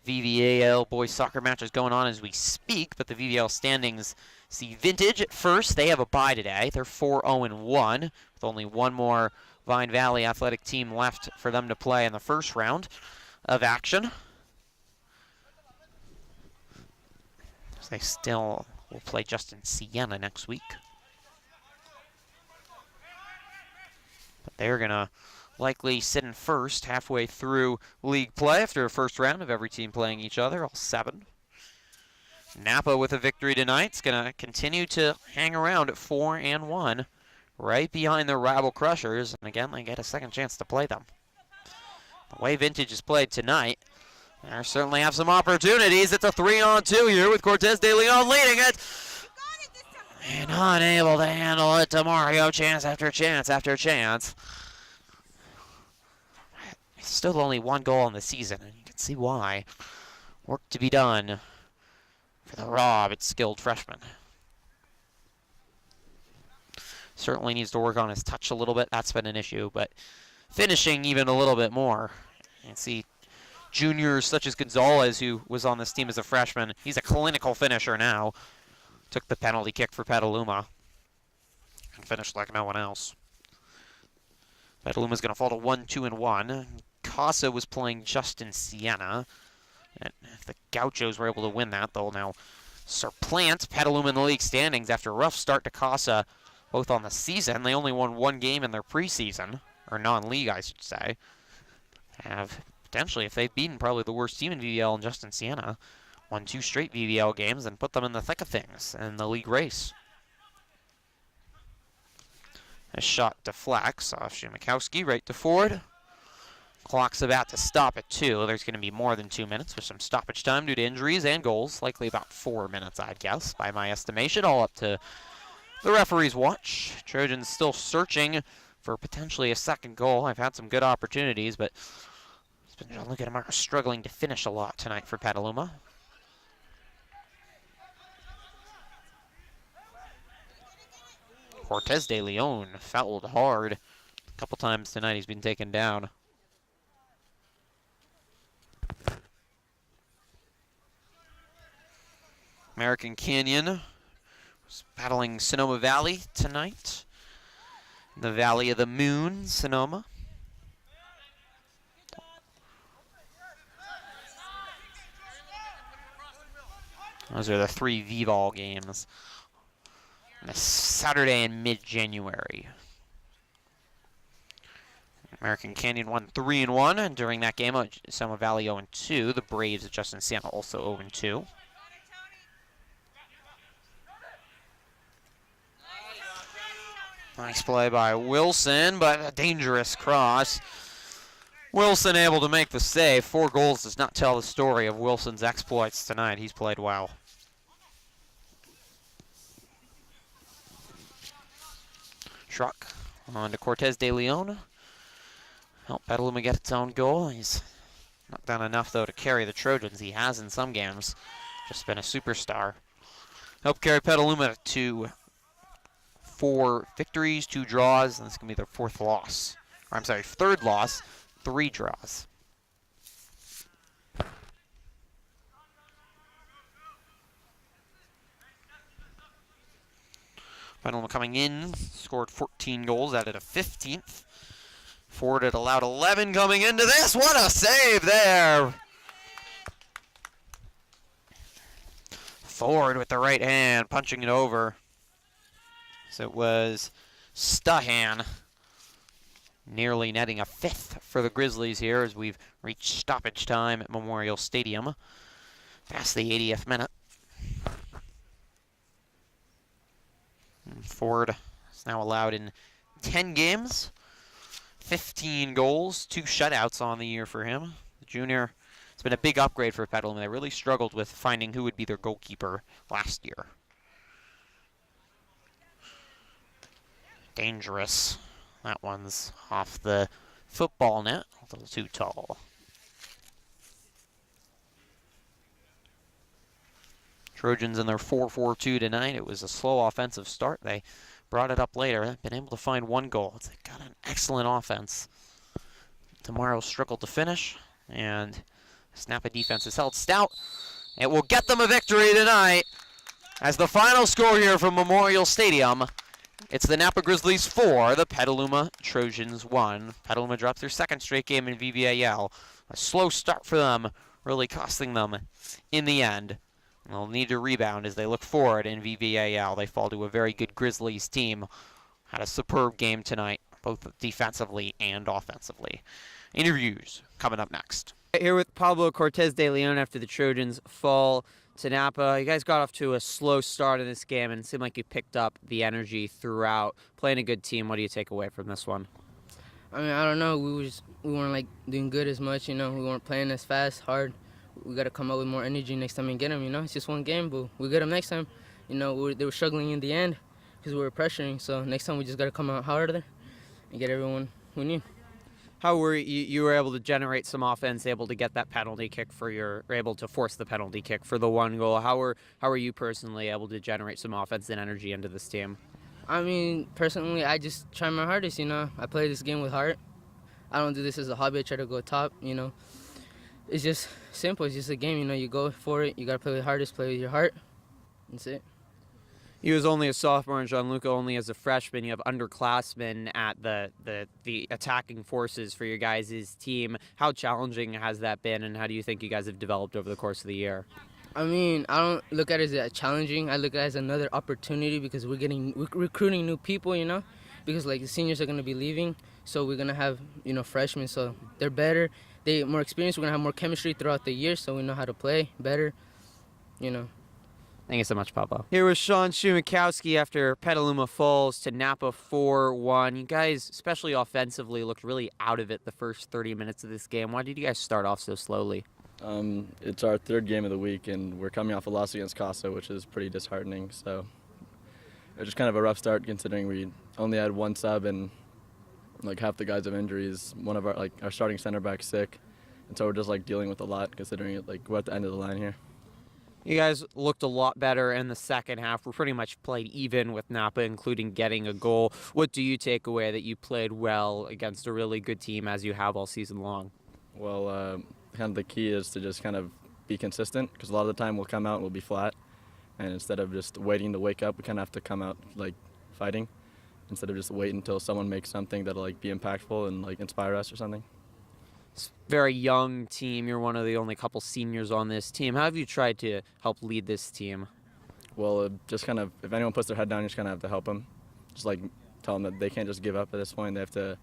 VVAL boys soccer matches going on as we speak, but the VVAL standings see Vintage at first. They have a bye today. They're 4-0-1 with only one more Vine Valley athletic team left for them to play in the first round of action. They still will play Justin Siena next week. But they're going to likely sit in first halfway through league play after a first round of every team playing each other, all 7. Napa with a victory tonight is going to continue to hang around at 4-1, right behind the Rabble Crushers, and again they get a second chance to play them. The way Vintage is played tonight, they certainly have some opportunities. It's a 3-on-2 here with Cortez de Leon leading it. And unable to handle it to Mario, chance after chance after chance. Still only one goal in the season, and you can see why. Work to be done for the raw but skilled freshman. Certainly needs to work on his touch a little bit. That's been an issue, but finishing even a little bit more. You can see juniors such as Gonzalez, who was on this team as a freshman. He's a clinical finisher now. Took the penalty kick for Petaluma and finished like no one else. Petaluma's going to fall to 1-2-1. Casa was playing Justin Siena. And if the Gauchos were able to win that, they'll now supplant Petaluma in the league standings after a rough start to Casa, both on the season. They only won one game in their preseason, or non-league, I should say. Have potentially, if they've beaten probably the worst team in VVL and Justin Siena, won 2 straight VVL games and put them in the thick of things in the league race. A shot deflects off Shumakowski right to Ford. Clock's about to stop at 2. There's going to be more than 2 minutes with some stoppage time due to injuries and goals. Likely about 4 minutes, I'd guess, by my estimation. All up to the referee's watch. Trojans still searching for potentially a second goal. I've had some good opportunities, but it's been look at them struggling to finish a lot tonight for Petaluma. Cortez de Leon fouled hard. A couple times tonight he's been taken down. American Canyon was battling Sonoma Valley tonight. In the Valley of the Moon, Sonoma. Those are the 3 VVAL games. On a Saturday in mid-January. American Canyon won 3-1, and during that game, Sonoma Valley 0-2. The Braves of Justin Siena also 0-2. Nice play by Wilson, but a dangerous cross. Wilson able to make the save. 4 goals does not tell the story of Wilson's exploits tonight. He's played well. Truck on to Cortez de Leon. Help Petaluma get its own goal. He's not done enough, though, to carry the Trojans. He has in some games. Just been a superstar. Helped carry Petaluma to 4 victories, 2 draws, and this is going to be their 4th loss. Or, I'm sorry, 3rd loss, 3 draws. Petaluma coming in, scored 14 goals, added a 15th. Ford had allowed 11 coming into this. What a save there! Ford with the right hand, punching it over. So it was Stahan nearly netting a 5th for the Grizzlies here as we've reached stoppage time at Memorial Stadium. Past the 80th minute. And Ford is now allowed in 10 games. 15 goals, 2 shutouts on the year for him. The junior, it's been a big upgrade for Petaluma. They really struggled with finding who would be their goalkeeper last year. Dangerous. That one's off the football net, a little too tall. Trojans in their 4-4-2 tonight. It was a slow offensive start. They brought it up later. They've been able to find 1 goal. They've got an excellent offense. Tomorrow struggled to finish, and this Napa defense is held stout. It will get them a victory tonight. As the final score here from Memorial Stadium, it's the Napa Grizzlies 4, the Petaluma Trojans 1. Petaluma drops their 2nd straight game in VVAL. A slow start for them, really costing them in the end. They'll need to rebound as they look forward in VVAL. They fall to a very good Grizzlies team. Had a superb game tonight, both defensively and offensively. Interviews coming up next. Here with Pablo Cortez de Leon after the Trojans fall to Napa. You guys got off to a slow start in this game, and it seemed like you picked up the energy throughout. Playing a good team, what do you take away from this one? I mean, I don't know. We weren't like doing good as much, you know. We weren't playing as fast, hard. We got to come up with more energy next time and get them, you know. It's just one game, but we'll get them next time. You know, they were struggling in the end because we were pressuring. So next time we just got to come out harder and get everyone we need. How were you were able to generate some offense, able to get that penalty kick able to force the penalty kick for the 1 goal? How were you personally able to generate some offense and energy into this team? I mean, personally, I just try my hardest, you know. I play this game with heart. I don't do this as a hobby. I try to go top, you know. It's just simple. It's just a game, you know. You go for it. You got to play with hardest, play with your heart. That's it. He was only a sophomore, and Gianluca only as a freshman. You have underclassmen at the attacking forces for your guys' team. How challenging has that been, and how do you think you guys have developed over the course of the year? I mean, I don't look at it as challenging. I look at it as another opportunity because we're recruiting new people, you know, because like the seniors are going to be leaving, so we're going to have, you know, freshmen, so they're better. They're more experienced. We're going to have more chemistry throughout the year, so we know how to play better, you know. Thank you so much, Papa. Here was Sean Shumakowski after Petaluma falls to Napa 4-1. You guys, especially offensively, looked really out of it the first 30 minutes of this game. Why did you guys start off so slowly? It's our 3rd game of the week, and we're coming off a loss against Casa, which is pretty disheartening. So it was just kind of a rough start considering we only had 1 sub and like half the guys have injuries. One of our starting center back's sick, and so we're just like dealing with a lot considering it we're at the end of the line here. You guys looked a lot better in the second half. We pretty much played even with Napa, including getting a goal. What do you take away that you played well against a really good team as you have all season long? Well, kind of the key is to just kind of be consistent because a lot of the time we'll come out and we'll be flat, and instead of just waiting to wake up, we kind of have to come out fighting instead of just waiting until someone makes something that'll be impactful and inspire us or something. It's a very young team. You're one of the only couple seniors on this team. How have you tried to help lead this team? Well, just kind of, if anyone puts their head down, you just kind of have to help them. Just tell them that they can't just give up at this point. They have to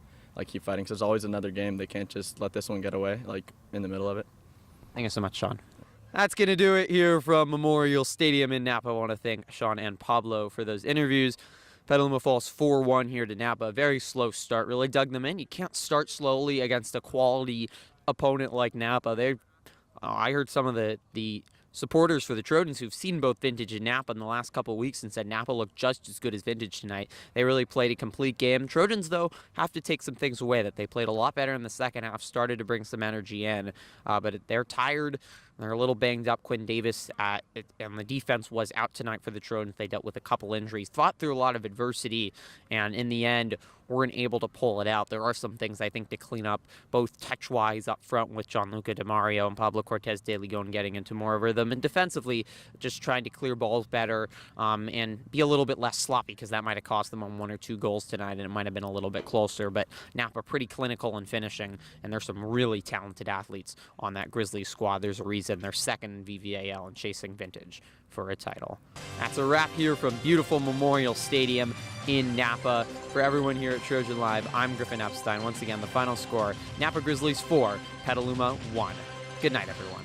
keep fighting. So there's always another game. They can't just let this one get away in the middle of it. Thank you so much, Sean. That's going to do it here from Memorial Stadium in Napa. I want to thank Sean and Pablo for those interviews. Petaluma falls 4-1 here to Napa. Very slow start. Really dug them in. You can't start slowly against a quality opponent like Napa. I heard some of the supporters for the Trojans who've seen both Vintage and Napa in the last couple of weeks and said Napa looked just as good as Vintage tonight. They really played a complete game. Trojans, though, have to take some things away that they played a lot better in the second half, started to bring some energy in, but they're tired. They're a little banged up. Quinn Davis and the defense was out tonight for the Trojans. They dealt with a couple injuries, fought through a lot of adversity, and in the end, weren't able to pull it out. There are some things I think to clean up, both touch-wise up front with Gianluca DeMario and Pablo Cortez de Leon getting into more of a rhythm, and defensively just trying to clear balls better and be a little bit less sloppy because that might have cost them on 1 or 2 goals tonight, and it might have been a little bit closer. But Napa pretty clinical in finishing, and there's some really talented athletes on that Grizzlies squad. There's a reason they're second in VVAL and chasing Vintage for a title. That's a wrap here from beautiful Memorial Stadium in Napa. For everyone here at Trojan Live, I'm Griffin Epstein. Once again, the final score, Napa Grizzlies 4, Petaluma 1. Good night, everyone.